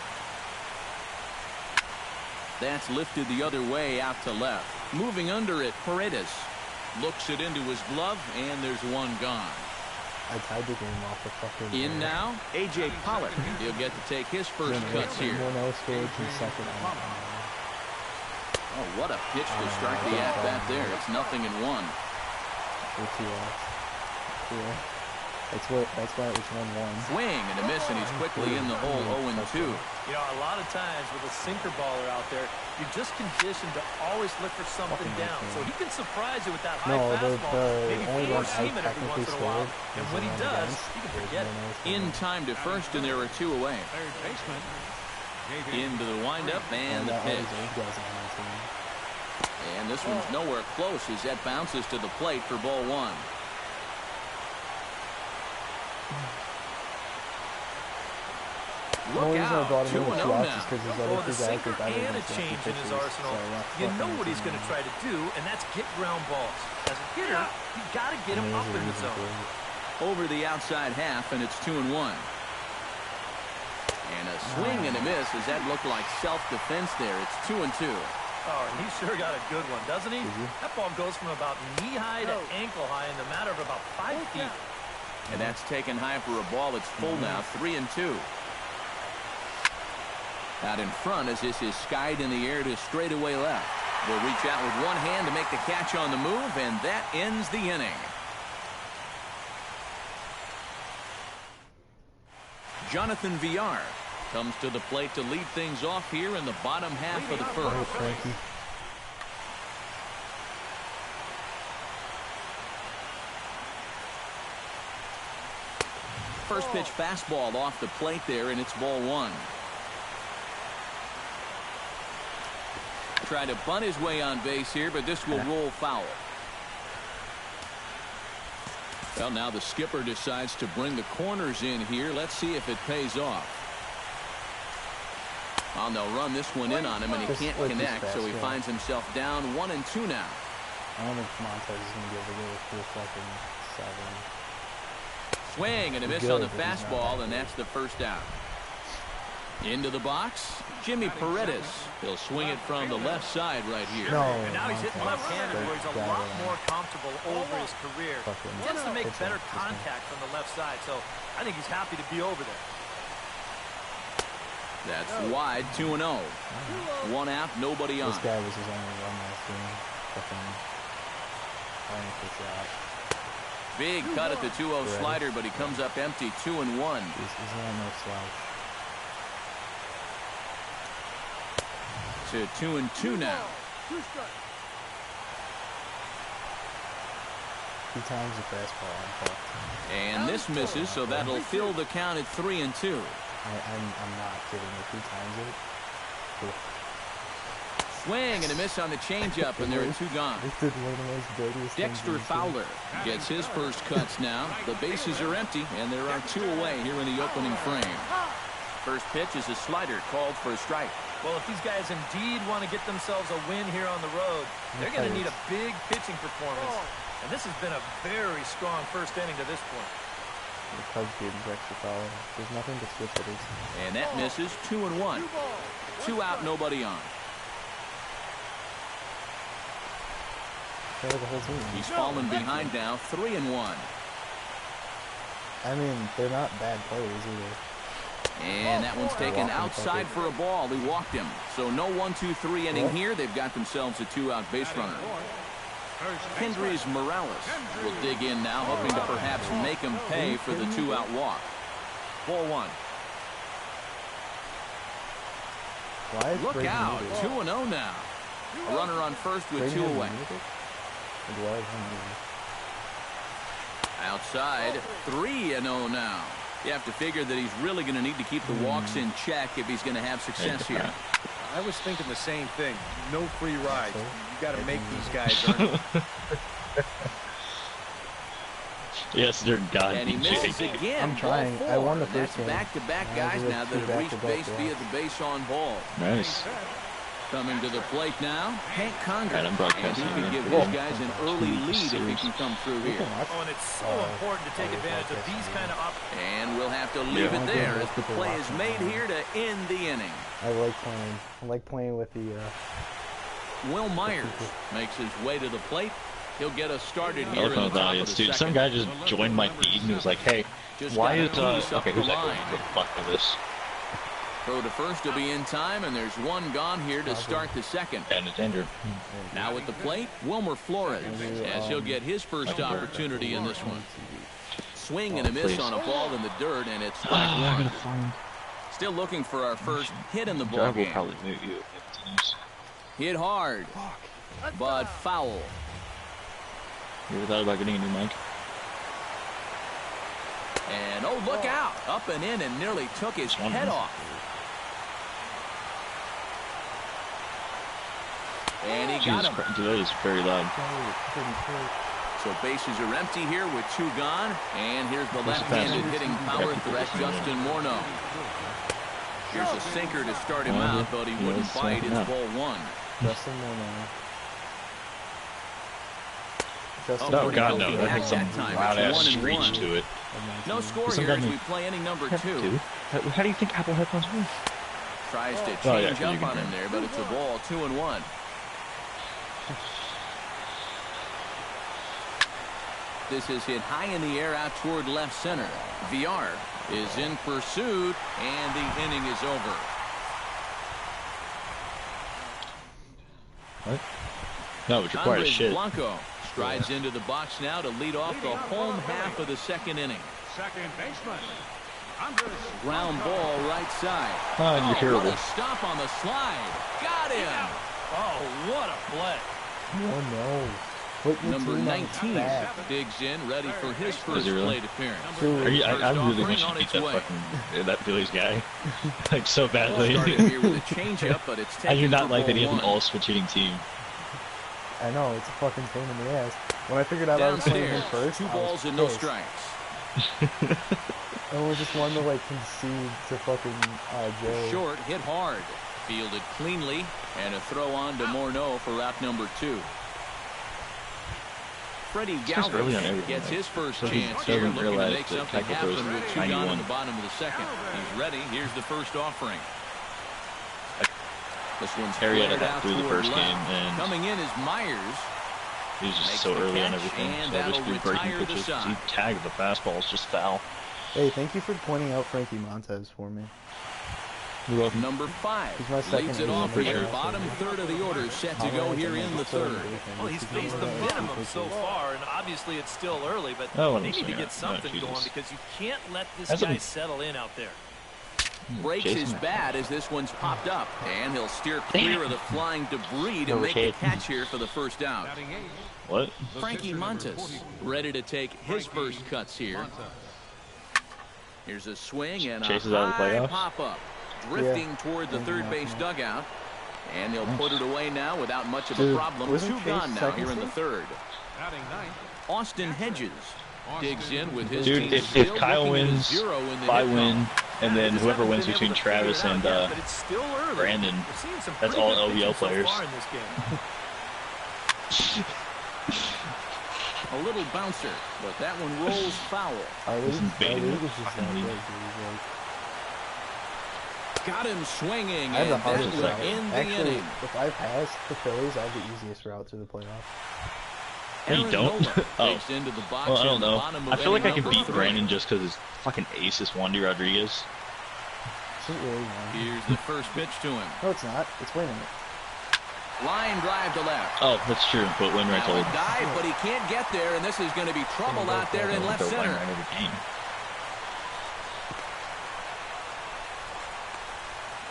That's lifted the other way out to left. Moving under it, Paredes looks it into his glove, and there's one gone. I tied the game off the fucking... In now, A.J. Pollock. He'll get to take his first cuts here. Oh, what a pitch to start the at-bat there. It's 0-1. That's why it was 1-1. Swing and a miss, and he's quickly in the hole 0-2. You know, a lot of times with a sinker baller out there, you're just conditioned to always look for something down. So he can surprise you with that high fastball. Maybe four-seam it every once in a while. And when he does, you can forget it. In time to first, and there are 2 away. Third baseman. Into the windup and the pitch. And this one's nowhere close as that bounces to the plate for ball one. The only reason I brought him in with 2 outs is because his other Well, the 2 guys sinker are better and than a change in his pitchers, arsenal. so that's You fucking know what he's insane. going to try to do, and that's get ground balls. As a hitter, you got to get him up in the zone. Over the outside half, and it's 2-1. And a swing and a miss as that looked like self-defense there. It's 2-2. Oh, he sure got a good one, doesn't he? That ball goes from about knee-high to ankle-high in the matter of about 5 feet. And that's taken high for a ball that's full now, 3-2. Out in front as this is skied in the air to straightaway left. They'll reach out with one hand to make the catch on the move, and that ends the inning. Jonathan Villar comes to the plate to lead things off here in the bottom half of the first. First pitch fastball off the plate there, and it's ball one. Try to bunt his way on base here, but this will roll foul. Well, now the skipper decides to bring the corners in here. Let's see if it pays off. Well, they'll run this one in on him, and he can't connect, so he finds himself down 1-2 now. I don't think Montez is going to be able to go with 4 fucking 7. Swing and a miss on the fastball, and that's the first out. Into the box, Jimmy Paredes. He'll swing it from the left side right here. No, And now he's hitting left-handed where he's a lot more comfortable over his career. He tends to make better contact from the left side, so I think he's happy to be over there. That's wide, 2-0. 1 out, nobody on. This guy was his only run last game. Fucking shot. Big cut at the 2-0 slider, but he comes up empty, 2-1. He's not no slouch. To 2-2 now. 2 times the fastball. And this misses, so that'll fill the count at 3-2. I'm not kidding. 2 times it. Cool. Swing and a miss on the changeup, and there are 2 gone. This did one of the most dirtiest Dexter things Fowler gets his first cuts now. The bases are empty, and there are 2 away here in the opening frame. First pitch is a slider called for a strike. Well, if these guys indeed want to get themselves a win here on the road, they're going to need a big pitching performance. And this has been a very strong first inning to this point. The Cubs gave Dexter Fowler. There's nothing to switch it is. And that misses, 2-1. 2 out, nobody on. Like the whole team. He's fallen behind now, 3-1. I mean, they're not bad players either. And that one's taken outside for a ball. He walked him. So no 1-2-3 inning here. They've got themselves a 2-out base runner. Hendrys Morales will dig in now, hoping to perhaps make him pay for the 2-out walk. Ball one. Look out, 2-0 now. A runner on first with 2 away. Outside, 3-0 now. You have to figure that he's really going to need to keep the walks in check if he's going to have success here. I was thinking the same thing. No free rides. You got to make these guys earn it. Yes, they're God. And he misses again. I'm trying. I won the first game. Back-to-back guys now that have reached base via the base on ball. Nice. Coming to the plate now, Hank Conger. Right, I'm broadcasting. And he could give his guys an early lead if he can come through here. Oh, and it's so important to take advantage of these kind of opportunities. And we'll have to leave it there as the play is made here to end the inning. I like playing with the. Will Myers makes his way to the plate. He'll get us started here in the top of the dude, second. some guy just joined my feed and was like, "Hey, why is okay? Who's that? What the fuck is this?" Throw to first will be in time, and there's 1 gone here to start the second. And it's injured. Now at the plate, Wilmer Flores, as he'll get his first opportunity in this one. Swing and a miss on a ball in the dirt, and it's strike 1. Still looking for our first hit in the ball game. Will probably mute you if it continues. Hit hard, but foul. You ever thought about getting a new mic? And oh, look out! Up and in and nearly took his head off. And he got him. Dude, that is very loud. So bases are empty here with 2 gone. And here's the left-handed hitting power threat, Justin Morneau. Here's a sinker to start him out, but he wouldn't bite. It's ball 1. Justin Morneau. Oh, God, no. That has some loud-ass screech to it. No score here as we play inning number 2. How do you think Apple headphones work? Tries to change up on him there, but it's a ball, 2-1. This is hit high in the air out toward left center. VR is in pursuit, and the inning is over. What? No, it's required Andres shit. Blanco strides into the box now to lead off the home half of the second inning. Second baseman. Ground ball right side. You're terrible. What a stop on the slide. Got him. Oh, what a play. Oh, no. Put your Number team on 19 back. digs in, ready for his first plate appearance. I really want you to beat that Phillies guy. Like, so badly. Here with a changeup, but it's I do not like that he has an 1. all-switch hitting team. I know, it's a fucking pain in the ass. When I figured out I was playing him Downstairs, first, 2 I balls was and no pissed. strikes. And we just wanted to, like, concede to fucking Joe. Short, hit hard. Fielded cleanly, and a throw on to Morneau for out number 2. Freddie Galvin gets his first chance here, looking to make something happen with 2 gone in the bottom of the second. He's ready. Here's the first offering. This one's Arietta got through the first left. game, and coming in is Myers. He was just so early on everything. So just through breaking pitches. He tagged the fastballs, just foul. Hey, thank you for pointing out Frankie Montez for me. You're welcome. Number 5 He's my second leads it ace off in the here. draft. Bottom third of the order set to go here in the third. Well, he's faced the minimum so far, and obviously it's still early, but they need to get something going because you can't let this guy settle in out there. Breaks his bat as this one's popped up, and he'll steer clear of the flying debris to make the catch here for the first out. What? Frankie Montes ready to take his first cuts here. Here's a swing and a high pop-up, drifting toward the third base dugout. And he'll put it away now without much of a problem. 2 gone now here in the third. Austin Hedges digs in with his dude, if Kyle wins, I win, and then whoever wins between Travis and Brandon, that's all LVL players. A little bouncer, but that one rolls foul. Got him swinging, I have the and hardest that route. will end the Actually, inning. if I pass the Phillies, I have the easiest route to the playoffs. You don't? Oh. Into the box Well, I don't know. I feel like I can beat 3. Brandon just because his fucking ace is Wandy Rodriguez. Is it really one? Here's the first pitch to him. No, it's not. It's winning it. Line drive to left. Oh, that's true. But when right Now to a dive, but he can't get there, and this is going to be trouble out there in left center.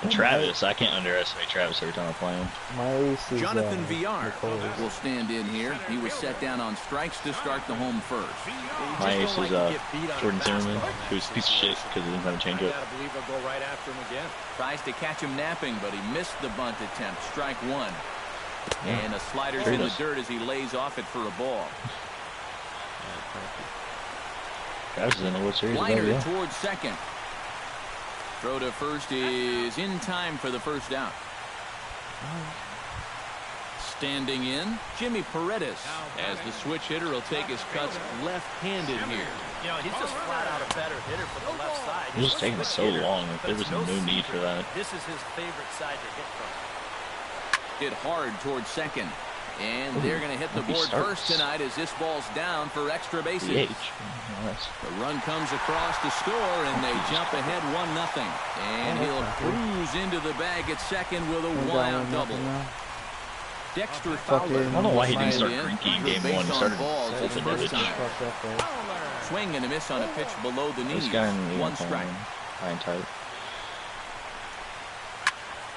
And Travis, I can't underestimate Travis every time I play him. My ace is, Jonathan VR will stand in here. He was set down on strikes to start the home first. My ace is Jordan Zimmerman, who's a piece of shit because he doesn't have a changeup. Tries to catch him napping, but he missed the bunt attempt. Strike 1. And a slider's in the dirt as he lays off it for a ball. Travis is in the World Series. Liner towards second. Throw to first is in time for the first out. Standing in, Jimmy Paredes, as the switch hitter will take his cuts left-handed here. You know, he's just flat out a better hitter for the left side. It's just taking so long. There was no need for that. This is his favorite side to hit from. Hit hard towards second. And they're going to hit the board first tonight as this ball's down for extra bases. The run comes across to score, and they jump ahead 1-0. And he'll cruise into the bag at second with a one-out double. Dexter Fowler. I don't know why he didn't start drinking game 1. He started swing and a miss on a pitch below the knee. 1 strike. High and tight.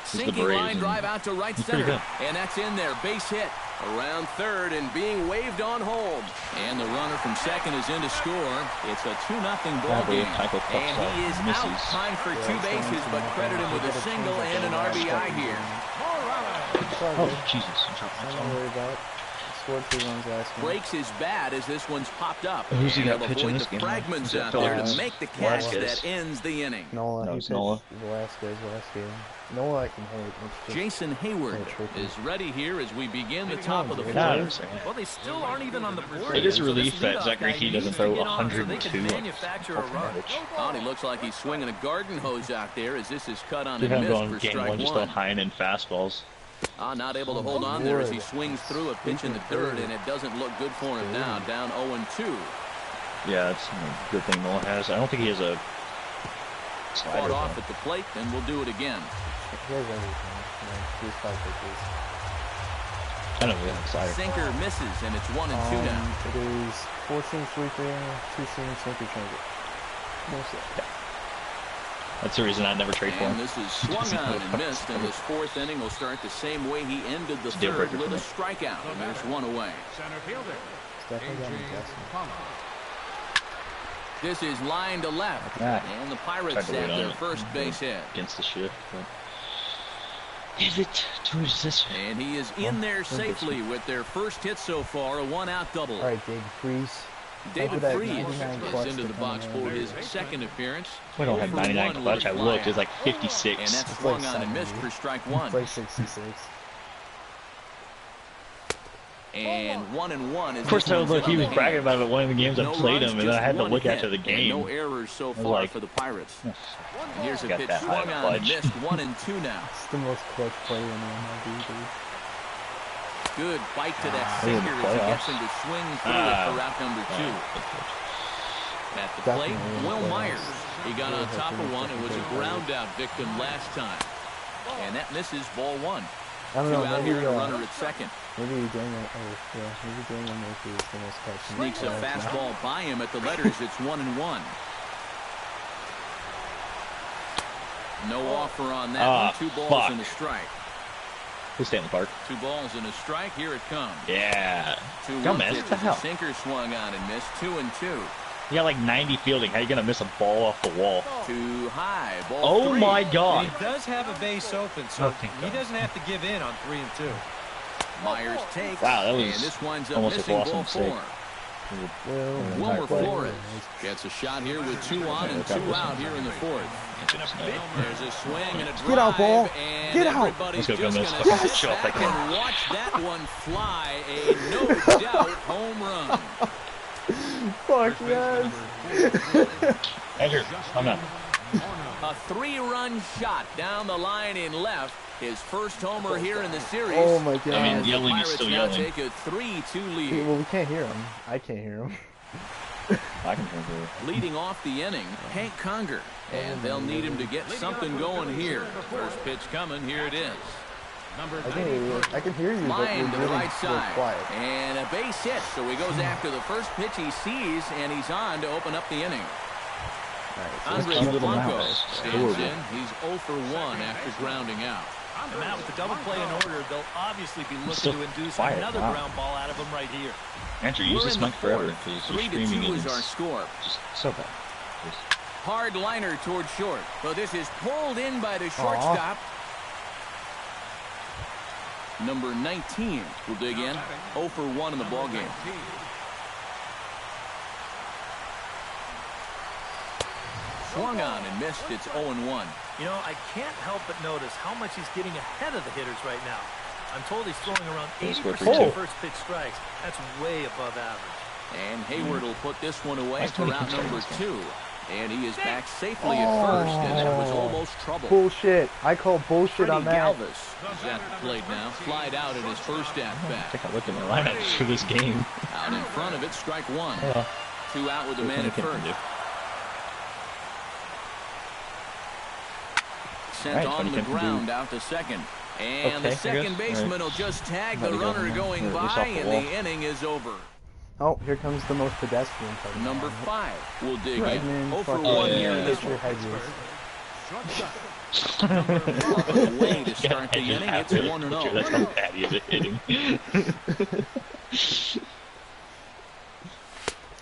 Sinking line drive out to right center. And that's in there. Base hit. Around third and being waved on home. And the runner from second is in to score. It's a 2-0 ball game. And he is out. Time for 2 bases, but credit him with a single and an RBI here. Oh, Jesus. Don't worry about it. Scored 2 runs last game. Breaks his bat as this one's popped up. Who's he got He'll pitching avoid this the game? fragments Is out it there to Velasquez? make the catch Velasquez. that ends the inning. Nola, No, he it's pitched Nola. Velasquez last game. Nola I can hit. It's just Jason Hayward tricky. is ready here as we begin the top of the God, fourth. Well, they still aren't even on the board. It is a So relief this that leadoff Zach guy Greinke needs doesn't to throw get on so they 102 can on manufacture a run. Oh, he looks like he's swinging a garden hose out there as this is cut on You and have missed going for game strike one, just one. on high and in fastballs. Not able to hold on there as he swings through a pitch in the third, and it doesn't look good for him now. Down 0-2. Yeah, that's a good thing Nola has. I don't think he has a slider. Caught off at the plate, and we'll do it again. He has everything. He's 5 pitches. I don't know, yeah, slider. Sinker misses, and it's 1-2 now. It is 4-seam sweeping, 2-seam sinker changer. That's the reason I never trade for him. And this is swung on and missed, and this fourth inning will start the same way he ended the third with a strikeout. And there's one away. Center fielder. Definitely got me guessing. This is line to left, and the Pirates have their first base hit. Against the shift, but... Give it to this. And he is in there safely with their first hit so far, a 1-out double. All right, David Freese. David Freese is into the box for his second appearance. We don't have 99 clutch. I looked. It's like 56. And that's swung on and missed for strike one. It's like 66. And 1-1 is. Of course, I was like, he was bragging about it one of the games I played him, and then I had to look after the game. No errors so far for the Pirates. And here's a pitch swung on and missed. 1-2 now. It's the most clutch player in the MLB, dude. Good bite to that sinker as he gets him to swing through it for route number 2. At the plate, Will Myers. He got on top of one and was a ground out victim last time. And that misses ball 1. I don't know, 2 out maybe, here and a runner at second. Maybe Daniel Murphy is the most catching. Sneaks a fastball by him at the letters. It's 1-1. No offer on that one. 2 balls and a strike. We'll stay in the park. 2 balls and a strike. Here it comes. Yeah. 2-1 pitch as a sinker swung on and missed. 2-2. You got like 90 fielding. How are you gonna miss a ball off the wall? Too high. Ball Oh 3. my God! He does have a base open, so he doesn't have to give in on 3 and 2. Myers takes. Wow, that was and this winds up almost a missing Boston ball mistake. 4. Wilmer Flores gets a shot here with 2 on and 2 out here in the 4th. There's a swing and a drive. Get out, ball. And Get out. everybody's Let's go, just Gomez. going to Yes. sit back and watch that one fly. A no-doubt home run. Fuck yes. Andrew, I'm not. A 3-run shot down the line in left. His first homer here in the series. Oh my God. I mean, The yelling is Pirates still now yelling. take a 3-2 lead. Well, we can't hear him. I can't hear him. I can hear it. Leading off the inning, Hank Conger. And they'll need him to get something going here. First pitch coming. Here it is. I can hear you, but Line you're to the really right side. quiet. And a base hit. So he goes after the first pitch he sees, and he's on to open up the inning. Andre Blanco stands in. He's 0 for 1 after grounding out. And Matt, with the double play in order, they'll obviously be looking to induce another ground ball out of him right here. Andrew, use this mic forever because your 3-2 screaming is is our score. just so bad. Hard liner toward short. But this is pulled in by the shortstop. Number 19 will dig in. 0 for 1 in the ballgame. Swung on and missed. It's 0-1. You know, I can't help but notice how much he's getting ahead of the hitters right now. I'm told he's throwing around 80% of first pitch strikes. That's way above average. And Hayward will put this one away for route number 2. And he is back safely at first, and that was almost trouble. Bullshit. I call bullshit Freddie on that. Galvis is at the plate now. Flied out in his first at-bat. I think I looked at my lineups for this game. Out in front of it, strike 1. Yeah. 2 out with the man at first. Sent on the ground out to second. And the second baseman will just tag the runner going by, and the inning is over. Oh, here comes the most pedestrian part. Number 5 will dig in. Redmond, 0 for fucking 1 here in this Pitcher one. Hedges. Way to start the inning. It's 1-0. That's how bad he is at hitting.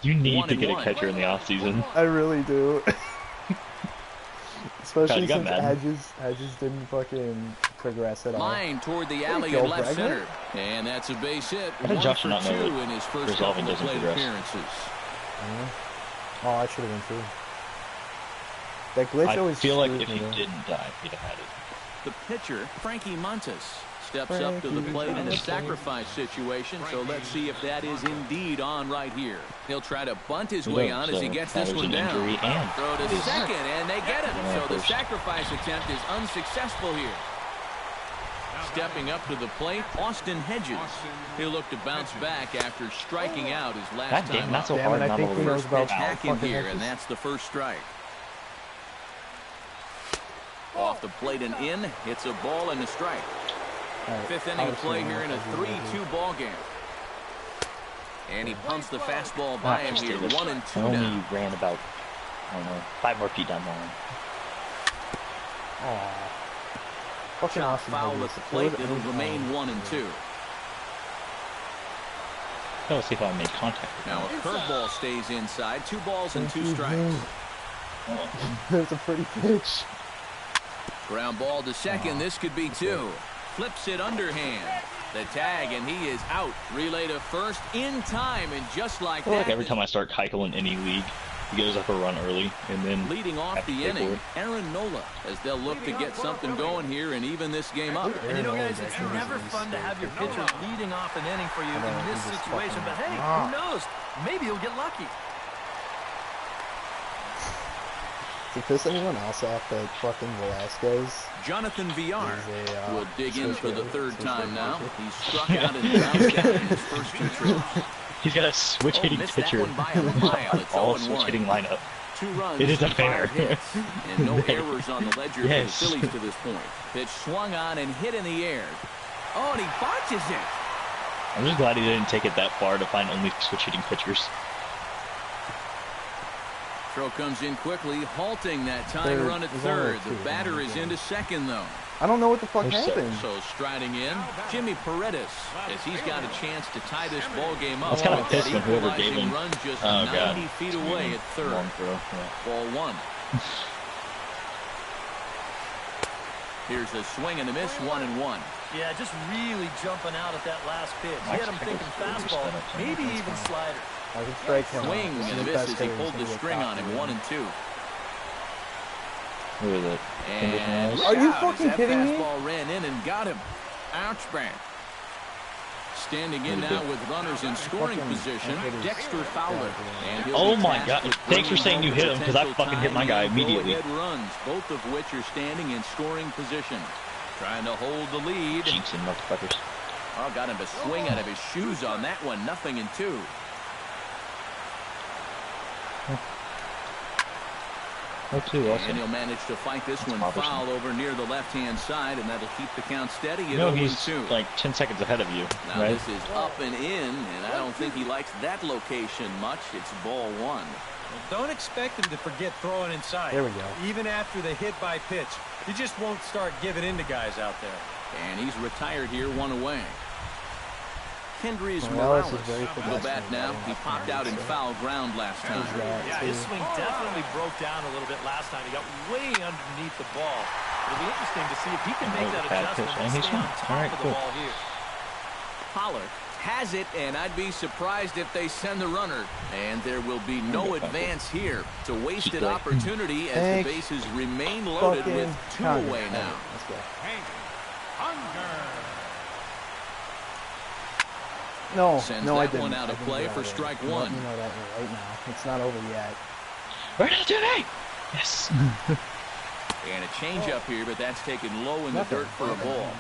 You need to get a catcher in the offseason. I really do. Especially God, since Hedges didn't fucking progress at all. Line toward the alley in left center. And that's a base hit. How did Josh not know in his first couple of plate appearances. Oh, I should have been too. That glitch always I feel like if screws he me, didn't die, he'd have had it. The pitcher, Frankie Montes, steps up to the plate in a sacrifice situation, so let's see if that is indeed on right here. He'll try to bunt his way on as he gets this one down. Throw to second, and they get him. So the sacrifice attempt is unsuccessful here. Stepping up to the plate, Austin Hedges. He'll look to bounce back after striking out his last time. Not so hard. I think he knows about back in here, and that's the first strike. Off the plate and in, it's a ball and a strike. Fifth inning of play here in a 3-2 ball game. And he pumps the fastball by him here, 1-2 only down. ran about, I don't know, 5 more feet down the line. fucking Shot awesome. foul at the plate, it'll remain 1-2. Let's see if I made contact. Now a curveball stays inside, 2 balls and 2 strikes. That's a pretty pitch. Ground ball to second, this could be 2. Flips it underhand. The tag, and he is out. Relay to first in time, and just like that. Like every time I start Keuchel in any league, he goes up a run early, and then leading off the inning, Aaron Nola, as they'll look to get something going here and even this game up. And you know, guys, it's never fun to have your pitcher leading off an inning for you in this situation, but hey, who knows? Maybe you'll get lucky. To piss anyone else off, that fucking Velasquez. Jonathan Villar will dig in for the 3rd time now. He's struck out and bounced out in his first 2 trips. He's got a switch hitting pitcher. All switch hitting lineup. 2 runs, it is a fair. And no errors on the ledger for the Phillies to this point. Pitch swung on and hit in the air. Oh, and he botches it. I'm just glad he didn't take it that far to find only switch hitting pitchers. Throw comes in quickly, halting that tying run at 3rd. The batter is into 2nd, though. I don't know what the fuck happened. So striding in, Jimmy Paredes, as he's got a chance to tie this ball game up. I was kind of pissed when whoever gave him. Run just 90 feet away at 3rd. Ball 1. Here's a swing and a miss, 1-1. Yeah, just really jumping out at that last pitch. He had him thinking fastball, maybe even slider. I can strike him. Swing and a miss as he pulled the string on him, 1-2. Who is it? And are you fucking kidding me? Fastball ran in and got him. Ouch bang. Standing in now with runners in scoring position, Dexter Fowler. Oh my God! Thanks for saying you hit him, because I fucking hit my guy immediately. Runs, both of which are standing in scoring position. Trying to hold the lead. Jinxing motherfuckers. Oh, got him to swing out of his shoes on that one. 0-2. And he'll manage to fight this one foul over near the left-hand side, and that'll keep the count steady. You know he's like 10 seconds ahead of you, now right? This is up and in, and I don't think he likes that location much. It's ball 1. Well, don't expect him to forget throwing inside. There we go. Even after the hit by pitch, he just won't start giving in to guys out there. And he's retired here, 1 away. Kendrys Morales Morales will bat now. He popped out in foul ground last time. Yeah, his swing definitely broke down a little bit last time. He got way underneath the ball. It'll be interesting to see if he can make that adjustment and stay on top of the ball here. Pollard has it, and I'd be surprised if they send the runner. And there will be no advance here. It's a wasted opportunity as the bases remain loaded with 2 away now. Let's go. No, I didn't. One out of play for strike 1. You know that right now. It's not over yet. Right out today. Yes. And a changeup here, but that's taken low in the dirt for a ball.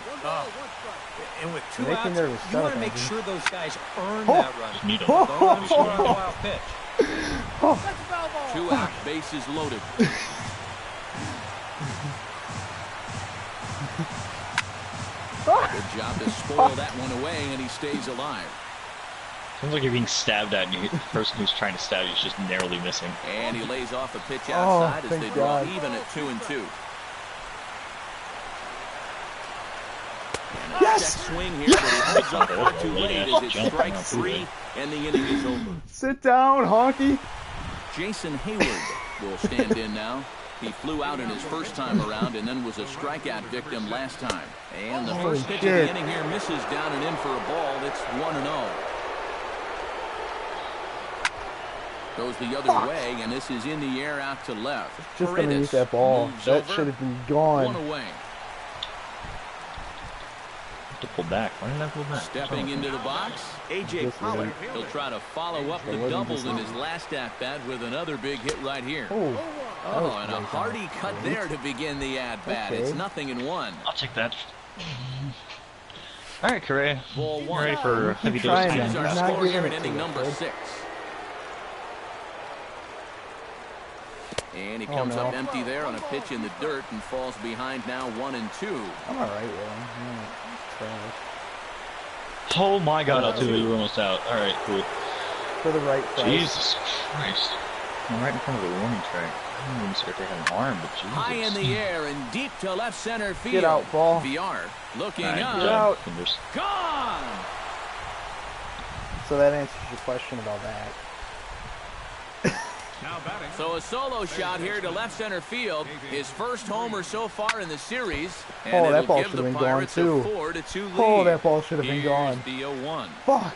And with 2 outs, you want to make sure those guys earn that run. Don't let them score on a wild pitch. 2 out, bases loaded. Good job to spoil that one away, and he stays alive. Sounds like you're being stabbed at, and the person who's trying to stab you is just narrowly missing. And he lays off a pitch outside as they draw even at 2-2. Yes! Swing here, but he holds up far too late as it's strike 3, and the inning is over. Sit down, honky. Jason Hayward will stand in now. He flew out in his first time around and then was a strikeout victim last time. And the first pitch of the inning here misses down and in for a ball. It's 1-0. Goes the other way, and this is in the air out to left. Just underneath that ball. That should have been gone. One away. To pull back. Why didn't I pull back? Stepping into the box, A.J. Pollard. He'll try to follow up the double in his last at-bat with another big hit right here. Oh, and a hearty cut there to begin the at-bat. It's 0-1. I'll take that. All right, Correa. Ball one. Ready for heavy dose trying, Here's time. our score here in inning number 6. And he comes up empty there on a pitch in the dirt and falls behind now 1-2. I'm alright, man. Oh my God, Altuve, you're almost out. All right, cool. For the right price. Jesus Christ. I'm right in front of the warning track. I didn't even see if they had an arm, but Jesus. High in the air and deep to left center field. Get out, ball. VR looking up. Get out. Gone. So that answers your question about that. So a solo shot here to left center field. His first homer so far in the series. And that ball give should have the been gone Pirates too. A 4-2 lead. Oh, that ball should have been gone. Here's the 0-1. Fuck.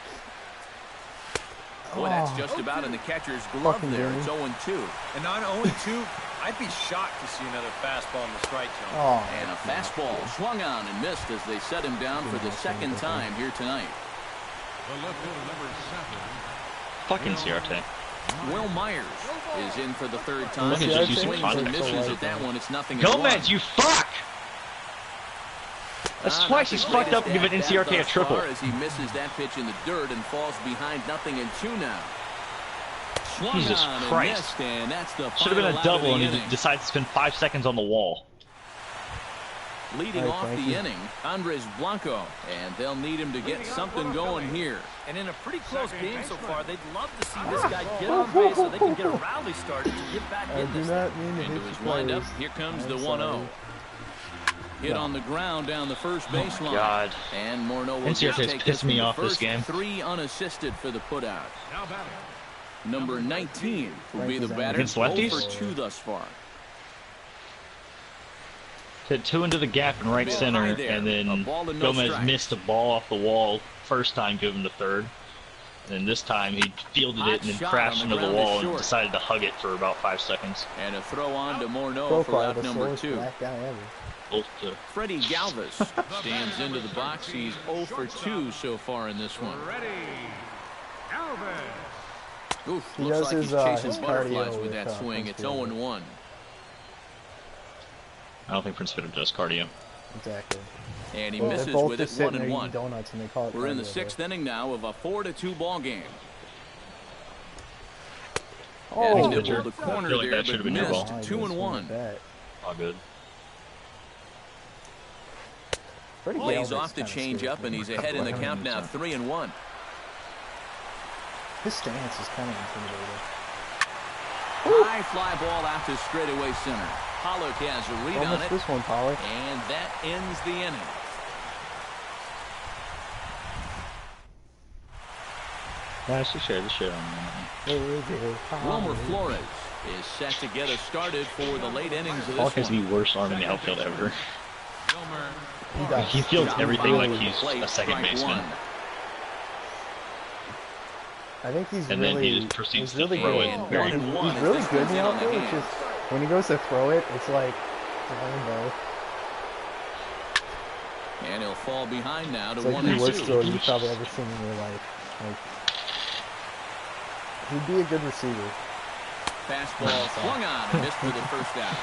Boy, that's just about in the catcher's glove there. It's 0-2. And on 0-2, I'd be shocked to see another fastball in the strike zone. Oh, And a fastball swung on and missed as they set him down for the second time here tonight. Fucking CRT. Will Myers is in for the third time. Look at just using Swings and contact. misses at that one. It's 0-1. Gomez, you fuck! That's twice he's fucked up and given NCRT a triple. As he misses that pitch in the dirt and falls behind 0-2 now. Swung Jesus on and Christ. missed, and that's the Should have been final a out of double, the and he inning. decides to spend 5 seconds on the wall. Leading off the inning, Andres Blanco, and they'll need him to get something going here. And in a pretty close game so far, they'd love to see this guy get on base so they can get a rally started to get back in this thing. Into his windup, here comes the 1-0. Hit on the ground down the first baseline. God. And Morneau will NCRT just has take pissed me from the off this first game. 3 unassisted for the putout. Number 19 will be the batter. Against lefties? 0 for 2 thus far. Hit 2 into the gap in right center, and then Gomez missed a ball off the wall first time, given the third. And then this time he fielded it and then crashed into the wall and decided to hug it for about 5 seconds. And a throw on to Morneau for out number 2. Freddie Galvis stands into the box. He's 0 for 2 so far in this one. Oof, looks like he's chasing butterflies with that swing. It's 0-1. I don't think Prince Fitter does cardio. Exactly. And he misses with it 1-1. Donuts and they call it We're in the 6th inning now of a 4-2 ball game. Oh, and he nibbled the corner I feel like there, that should have but been your missed. ball. 2-1. All good. Lays off the changeup, and he's ahead in the count now, 3-1. His stance is kind of intimidating. High fly ball out to straightaway center. Pollock has a read on it. This one, Pollock. And that ends the inning. Yeah, I should share the shit on that. Wilmer Flores is set to get us started for the late innings of this Pollock has one. the worst arm in the outfield ever. He fields everything like he's a second baseman. I think he's and really, then he just proceeds really to throw good. it. He's really good in the outfield. It's just when he goes to throw it, it's like a rainbow. And he'll fall behind now to It's like 1-2. the worst throw you've probably ever seen in your life. Like, he'd be a good receiver. Fastball swung on and missed for the first out.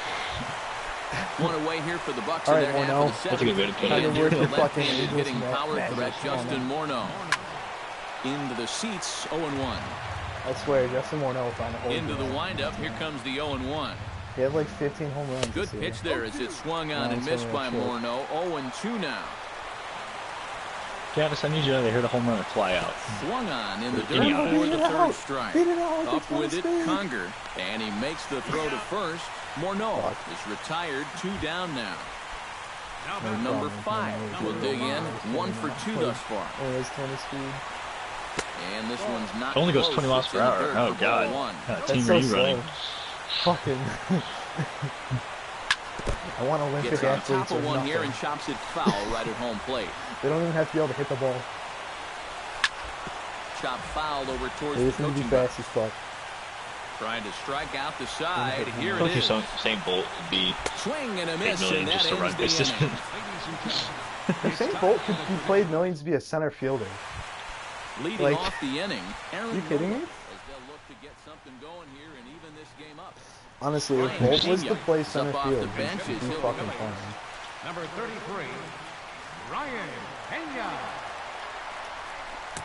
One away here for the Bucks in their half of the That's a good way to put it. And here's the left-handed hitting power threat, Justin Morneau. Into the seats, 0-1. I swear, Justin Morneau will find a hole. Into the windup, here comes the 0-1. He had like 15 home runs. Good pitch there as it swung on and missed by Morneau. 0-2 now. Gavis, I need you out of here to home run or fly out. Swung on in the dirt for the third strike. Up with it, Conger. And he makes the throw to first. Morneau is retired, 2 down now. Number 5 will dig in, 1 for 2 thus far. Oh, there's 20 speed. And this one's not Only goes close. 20 miles It's per in the hour. dirt Oh, for God. ball 1. What kind of That's team so are you slow. running? Fucking. I want Olympic athletes top of or one nothing. here and chops it foul right at home plate. They don't even have to be able to hit the ball. Chop fouled over towards They the just need to be coaching fast box. as fuck. Trying to strike out the side. Here it is. Usain Bolt would be Swing and a miss, $8 million and that just to run ends the bases. inning. Usain Bolt could be played millions to be a center fielder. Leading Like, off the inning. Are you kidding me? As they'll look to get something going here and even this game up. Honestly, if Ryan Bolt was Pena to play is center up off field, the bench he'd as be he'll fucking go. fine. Number 33, Ryan Pena.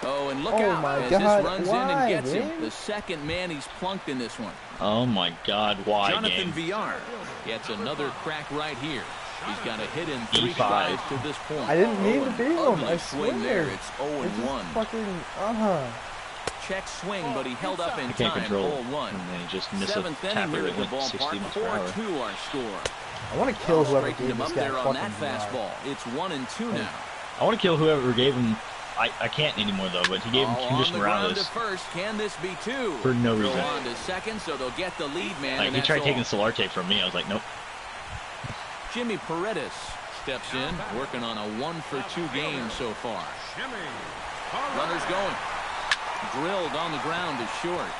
Oh, and look Oh out my as God, this runs in why, and gets man? him. The second man he's plunked in this one. Oh my God, why Jonathan game? VR gets another crack right here. He's got a hit in 3 E5. tries to this point. I didn't mean to an beat him, ugly I swing swear. there. It's 0 It's and just 1. fucking, Check swing, but he held up in I can't time. control 0-1. and then he just missed a 7th inning tapper here that at the went 60 ballpark. miles per hour. 4-2 our score. I want to kill whoever Straightened gave him this up guy there on fucking that fastball. It's 1-2 now. I want to kill whoever gave him. I can't anymore though, but he gave him On Condition the ground to Morales first. Can this be 2? for no Throw reason. on to second, so they'll get the lead man. Like and he that's tried all. taking Solarte from me. I was like, nope. Jimmy Paredes steps in, working on a 1-for-2 game so far. Runners going. Drilled on the ground to short.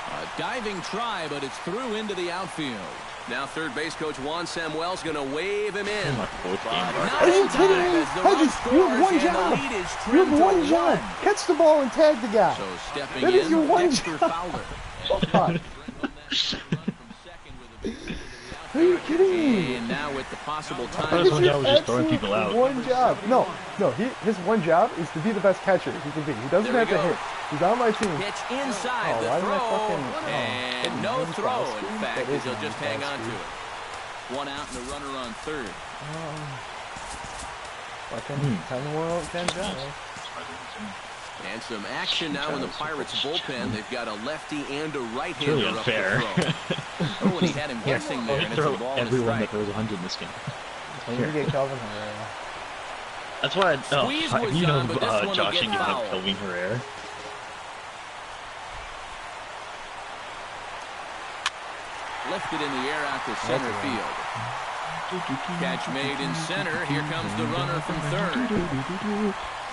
A diving try, but it's through into the outfield. Now third base coach Juan Samuel's going to wave him in. My fourth game. Are you kidding me? You have one job. You have one job. Catch the ball and tag the guy. So stepping That is in, your one Dexter job. Fowler. Fuck. Are you kidding me? And now with the possible time. First one job was just throwing people out. One job. No. His one job is to be the best catcher he can be. He doesn't There have we to go. hit. He's on my team. Pitch inside Oh, the why did I throw. fucking- And no maybe throw, foul in speed? fact, That as is he'll maybe just foul hang on to speed. it. One out and a runner on third. Fucking 10 jobs. And some action now in the Pirates bullpen. They've got a lefty and a right-hander Really up to unfair. throw. Oh, and he had him guessing there, and it's a Throw ball and a everyone that strike. throws 100 in this game. When you get Calvin Herrera. That's why Squeeze was you know on, but this one will Josh get ain't giving up fouled. Kelvin Herrera. Lifted in the air out to center field. Catch made in center. Here comes the runner from third.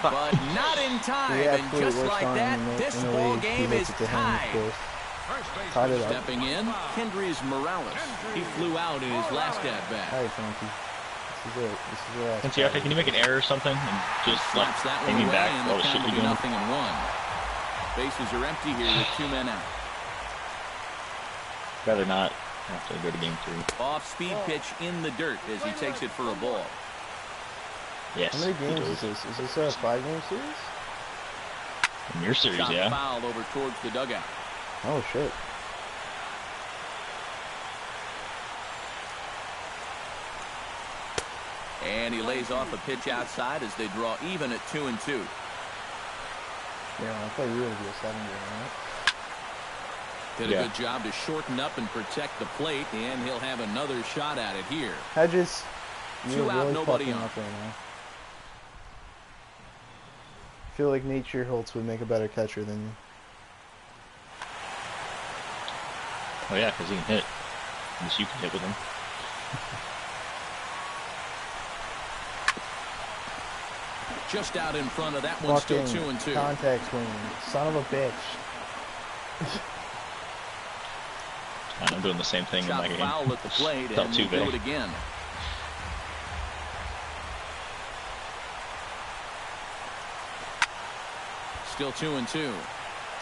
But not in time, The and absolute just worst like arm that, in the this league. ball He game hits is it to him, of tied. course. Tied it up. Stepping in, Kendrys Morales. He flew out in his last at-bat. Hey, Frankie. This is it. This is your ass. And can you make an error or something and just like Slaps that hang one me away, back and for all the the shit count will you're be doing? 0-1. Bases are empty here with 2 men out. Rather not have to go to game 3. Off-speed pitch in the dirt as he takes it for a ball. Yes. How many he games does. is this? Is this a 5-game series? In your series, Shot yeah. fouled over towards the dugout. Oh, shit. And he lays off a pitch outside as they draw even at 2-2. Yeah, I thought you were going to be a 7-game, right? Did Yeah. a good job to shorten up and protect the plate, and he'll have another shot at it here. Hedges, Two you're out, really nobody fucking on. up right now. I feel like Nate Schierholtz would make a better catcher than you. Oh yeah, because he can hit. Unless you can hit with him. Just out in front of that one, still Fucking 2-2. contact swing. Son of a bitch. And I'm doing the same thing in Shot my game. foul at the plate, Felt and too we'll do big. it again. Still 2-2.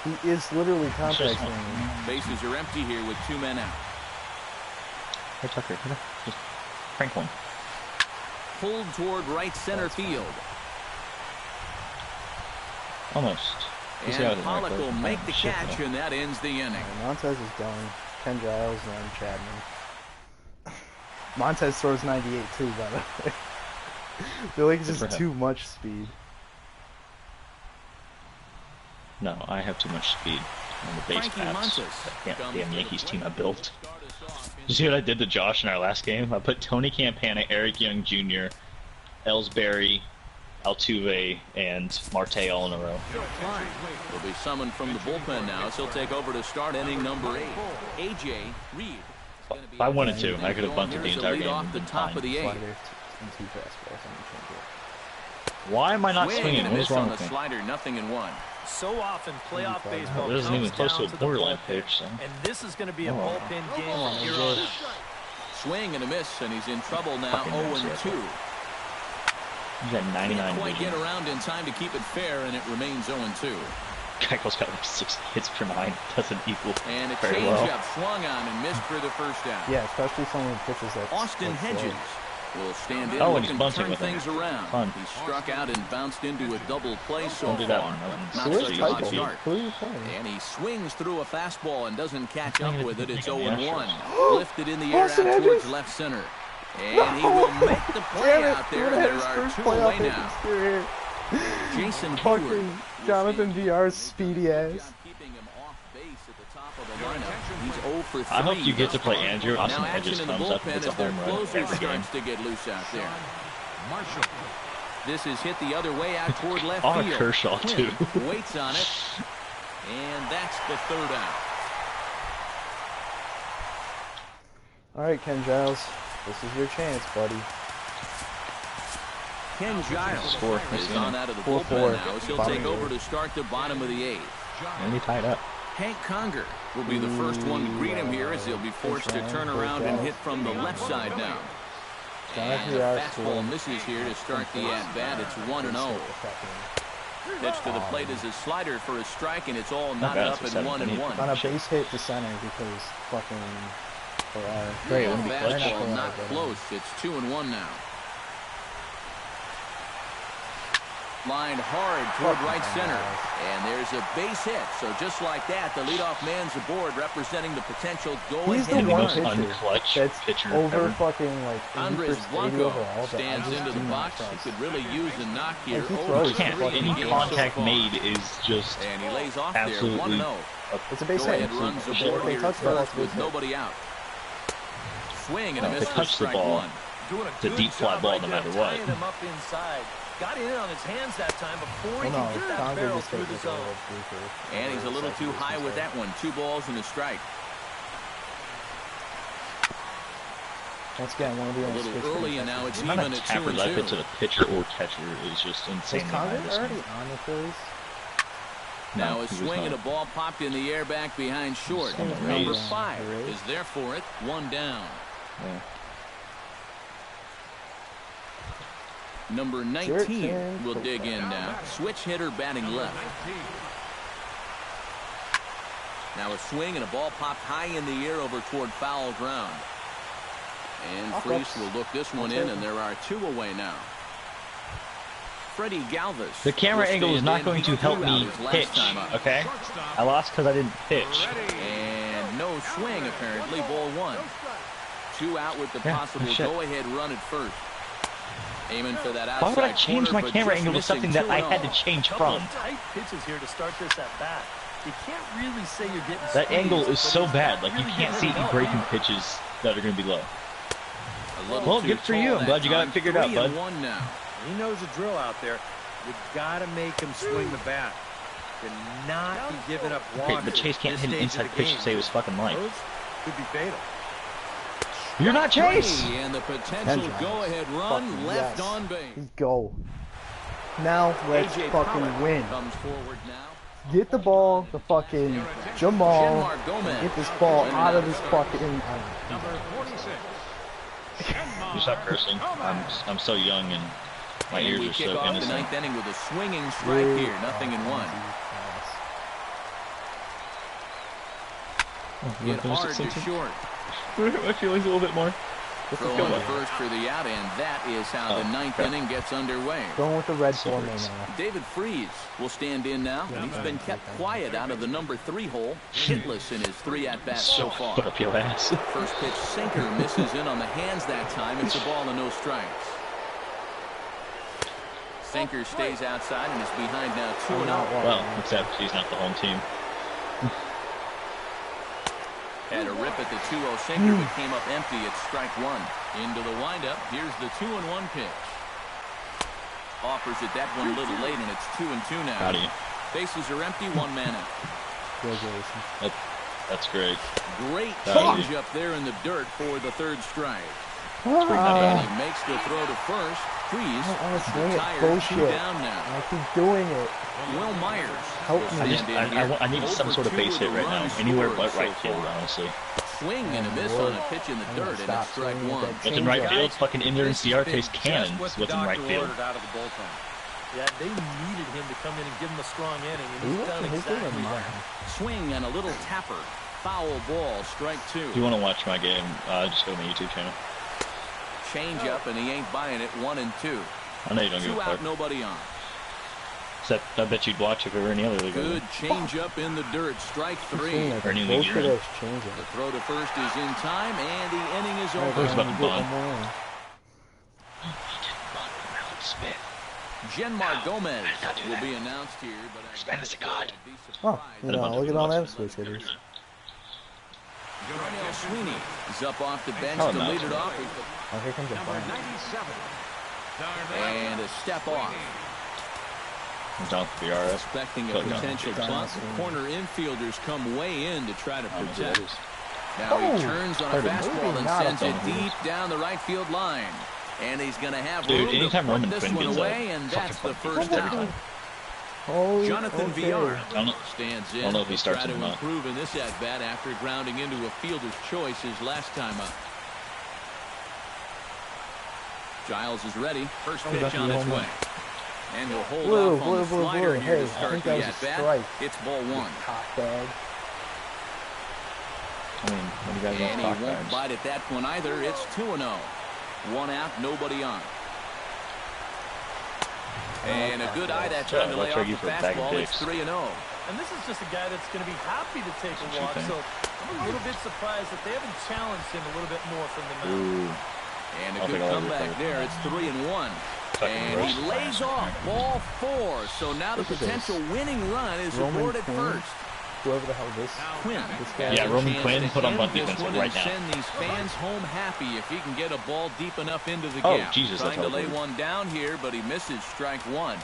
He is literally contact swinging. Bases are empty here with 2 men out. Hey Tucker, just crank one. Pulled toward right center field. Almost. You see how it And is right Pollock there? will make the Oh, shit, catch, no. and that ends the inning. Montez is done. Ken Giles and Chapman. Montez throws 98 too, by the way. I feel like it's Good for just him. too much speed. No, I have too much speed on the base Frankie paths. Montes That comes damn to the Yankees team I plate. built. You see what I did to Josh in our last game? I put Tony Campana, Eric Young Jr., Ellsbury, Altuve, and Marte all in a row. Will be summoned from the bullpen now, so he'll take over to start inning number 8. A.J. Reed. If I wanted to, I could have bunted the entire game. Off the top of the 8th. Why am I not Swing swinging? and a What's miss wrong on with the me? slider, 0-1. So often, playoff baseball It isn't even comes close down to a the borderline bullpen, pitch, so. and this is going to be a bullpen game from here on out. Swing and a miss, and he's in trouble now. 0-2. He's at 99 Quite vision. get around in time to keep it fair, and it remains 0-2. Geico's got like 6 hits per 9. Doesn't equal And a very changeup well. swung on and missed for the first out. Yeah, especially some of the pitches that. Austin Hedges will stand in Oh, and he's looking to bunting turn with him. things around. Fun. He struck out and bounced into a double play so Don't do that far. one. Not Where's such a hot Keuchel? start. Who are you playing? And he swings through a fastball and doesn't catch up with it. It's 0-1. Yeah, Lifted in the air Austin out towards Hedges? left center. And he will make the play out there. And there are 2 away now. Jason Fucking Hayward. Jonathan VR's speedy ass. Keeping him off base at the top of the lineup. He's 0 for 3. I hope you get to play Andrew. Austin Now action Hedges in the comes up bullpen and it's a as their home run closer every game. starts to get loose out there. Marshall. This is hit the other way out toward left Oh, field. Kershaw, too. Quinn waits on it, and that's the 3rd out. All right, Ken Giles, this is your chance, buddy. Ken Giles Score. is on out of the 4-4. bullpen now as he'll Bottom take of the over to start the bottom of the 8th. And he tied up. Hank Conger will be the first one to greet him here as he'll be forced to turn around and hit from the left side now. And the fastball misses here to start the at-bat. It's 1-0. Pitch to the plate is a slider for a strike, and it's all knotted up at 1-1. On a base hit to center because fucking. Great, wouldn't be clutch. Fastball not close. It's 2-1 now. Lined hard toward right center. And there's a base hit. So just like that, the leadoff man's aboard representing the potential go-ahead. He's the one pitcher unclutch that's pitcher over ever. fucking like Andres 80 Blanco overall. stands into the box. He could really use a knock here. He Over throws. Can't. 3 Any games contact so far. made is just And he lays off absolutely. there, 1-0. It's a base hit. Go-ahead runs If aboard they here touch at the ball, first it's a with base hit. nobody out. Swing and a If miss they for touch the strike ball, 1. Doing a It's a good deep fly job ball right no there, matter what. tying him up inside. Got it in on his hands that time before he Well, could no, get that Conger barrel just through hit the like a zone. little blooper. And he's a little too high with that one. 2 balls and a strike. Once again, one of the A only little early, and now it's the amount even of at tappers I put 2-2. to the pitcher or catcher is just Is insane. Conger already on the Phillies? Now No, a he was swing and a not. ball popped in the air back behind short. Number 5 is there for it. 1 down. Yeah. Number 19 will dig in now. Switch hitter batting left. Now a swing and a ball popped high in the air over toward foul ground. And Freese will look this one in, and there are 2 away now. Freddie Galvis. The camera will angle is stand not in. going He to help threw out me his last pitch, time up. okay? I lost because I didn't pitch. And no swing, apparently. Ball 1. 2 out with the possible shit. go-ahead run at first. Aiming for that outside Why would I change corner, my but camera just angle to missing something that I 2-0. had to change Couple from? of tight pitches here to start this at bat. You can't really say you're getting That squeezed, angle but is so it's bad. not Like, you really can't see getting any help breaking either. pitches that are going to be low. A little Well, too good for you. tall I'm glad that you got it time. figured out, 3-1 bud. now. He knows the drill out there. You gotta make him swing the bat. Cannot be giving up Okay, walks. but Chase can't at hit an this inside stage of the pitch game. to save his fucking life. Those could be fatal. You're not Chase! And the potential Giles. go-ahead run Fucking left yes. on base. Let's go. Now let's A.J. fucking Pollock win. comes forward now. Get the ball, the fucking Jamal. Genmar Gomez. Get this ball out of this fucking. Number 46. You stop cursing. I'm so young and my And ears we are kick so off the innocent. 9th inning with a swinging strike here. 0-1. Hit hard to short. My feelings a little bit more. Throw on the first for the out, and that is how the 9th inning gets underway. Going with the red foreman now. David Freese will stand in now, and he's been kept quiet out of the number 3 hole, hitless in his 3 at-bats so far. Put up your ass. First pitch sinker misses in on the hands that time. It's a ball and no strikes. Sinker stays outside and is behind now 2-0. Well, except he's not the home team. Had a rip at the 2-0 sinker, but came up empty at strike 1. Into the windup. Here's the 2-1 pitch. Offers it that one a little late, and it's 2-2 now. Howdy. Bases are empty, 1 man out. Congratulations. That's great. Great change up there in the dirt for the third strike. And he makes the throw to first. Freeze. The tire two down now. I keep doing it. Will Myers. Help me. I need some sort of base hit right now. Anywhere but right field, honestly. Swing and a miss on a pitch in the dirt, and it's strike one. What's in right field? Fucking Ender and Ciarte's cannon is what's in right field. Yeah, they needed him to come in and give him a strong inning, and he's done exactly that. Swing and a little tapper. Foul ball, strike two. If you want to watch my game, just go to my YouTube channel. Change up, and he ain't buying it. 1 and 2. I know you don't give a fuck. 2 out, nobody on. Except I bet you'd watch if we were any other league. Good change up in the dirt. Strike 3. Or any league you're in. The throw to first is in time, and the inning is over. Who's about to bunt? Genmar Gomez will be announced here, but Spanish is a god. Oh, you know, look at all them switch hitters. Darnell Sweeney is up off the bench to lead it off. Oh, here comes a bunt. And a step off. Down the BRS. Expecting a potential bunt. Corner infielders come way in to try to protect. Now he turns on a fastball and sends it deep down the right field line. And he's going to have room to put this one away, and that's the first out. Jonathan Villar stands in. I don't know if he starts to or not. improve in this at-bat after grounding into a fielder's choice his last time up. Giles is ready. First pitch on its way. And he'll hold off on the slider here to start the at-bat. It's ball one. I mean, when you guys and he won't bite at that one either. It's 2-0. 1 out, nobody on. And a good eye that time to lay off the fastball. It's 3-0. And this is just a guy that's going to be happy to take a walk, so I'm a little bit surprised that they haven't challenged him a little bit more from the mound. And a good comeback there. It's 3-1. And he lays off ball 4. So now the potential winning run is awarded first. Whoever the hell this Quinn. Yeah, Roman Quinn put on bunt defense right now. Send these fans home happy if he can get a ball deep enough into the gap. Oh, Jesus, trying to lay one down here, but he misses strike 1.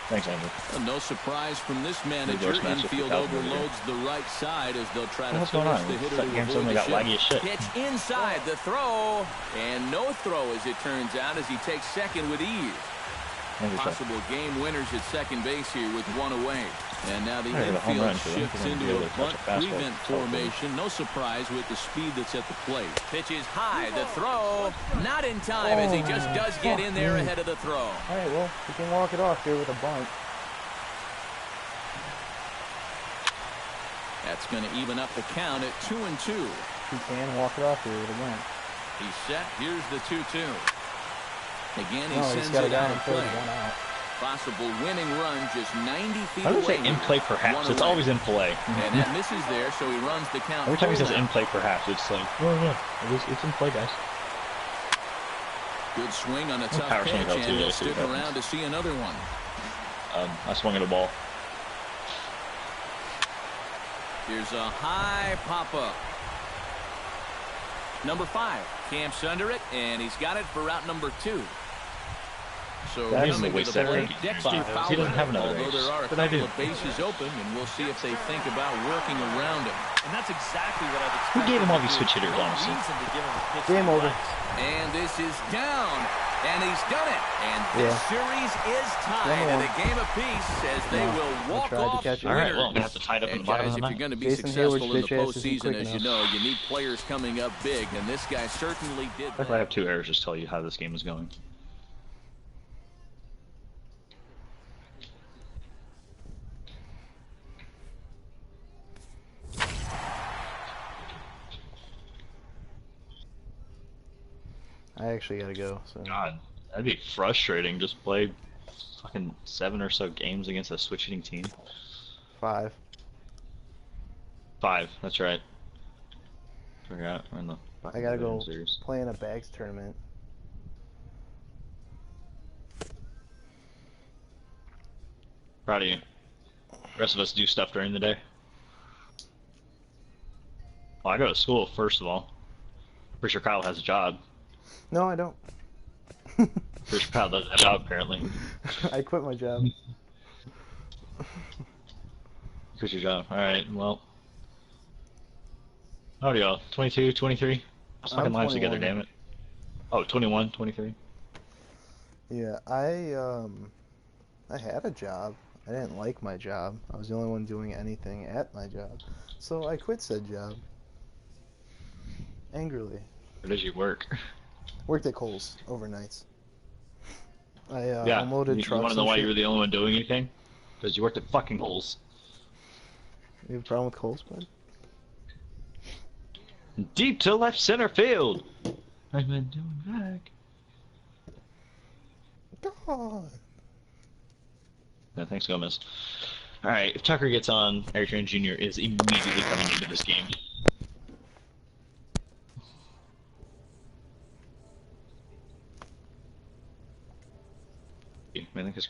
Thanks, Andrew. No surprise from this manager. Infield overloads the right side as they'll try to force the hitter to avoid the shift. Pitch inside the throw, and no throw as it turns out as he takes second with ease. Possible game winners at second base here with 1 away. And now the infield shifts into a bunt prevent formation. No surprise with the speed that's at the plate. Pitch is high. The throw not in time as he just does get in there ahead of the throw. All right, well, we can walk it off here with a bunt. That's going to even up the count at 2-2. He can walk it off here with a bunt. He's set. Here's the 2-2. Again, he sends it out of play. 1 out. Possible winning run just 90 feet I would away. say in play perhaps. It's always in play. And that misses there, so he runs the count. Every time he says in play perhaps, it's like, no, it's in play, guys. Good swing on a tough pitch, and he'll stick around to see another one. I swung at a ball. Here's a high pop-up. Number 5 camps under it, and he's got it for route number 2. So coming to the plate, Dexter Fowler, he doesn't have another although race, there are a couple of bases open, and we'll see if they think about working around him. And that's exactly what I've expected. Who gave him all these switch hitters, honestly? Game over. And this is down, and he's done it. And this series is tied at a game apiece as they will walk off winners. All right, well, I'm going to have to tie it up in the bottom of the If you're ninth. going to be successful in the postseason, as you know, you need players coming up big, and this guy certainly did that. If I have 2 errors, just tell you how this game is going. I actually gotta go. So. God, that'd be frustrating. Just play fucking 7 or so games against a switch hitting team. 5. 5, that's right. Forgot we're in the. I gotta go play in a bags tournament. Proud of you. The rest of us do stuff during the day. Well, I go to school, first of all. Pretty sure Kyle has a job. No, I don't. Pretty sure Kyle does have a job, apparently. I quit my job. Quit your job. Alright, well. How old are y'all? 22, 23? Let's fucking lives together, damn it. Oh, 21, 23. Yeah, I had a job. I didn't like my job. I was the only one doing anything at my job. So I quit said job. Angrily. Where did you work? Worked at Kohl's overnights. I yeah, unloaded trucks. You want to know why you were the only one doing anything? Because you worked at fucking Kohl's. You have a problem with Kohl's, bud? Deep to left center field. I've been doing back. God. No, thanks, Gomez. Alright, if Tucker gets on, Eric Jones Jr. is immediately coming into this game. I think it's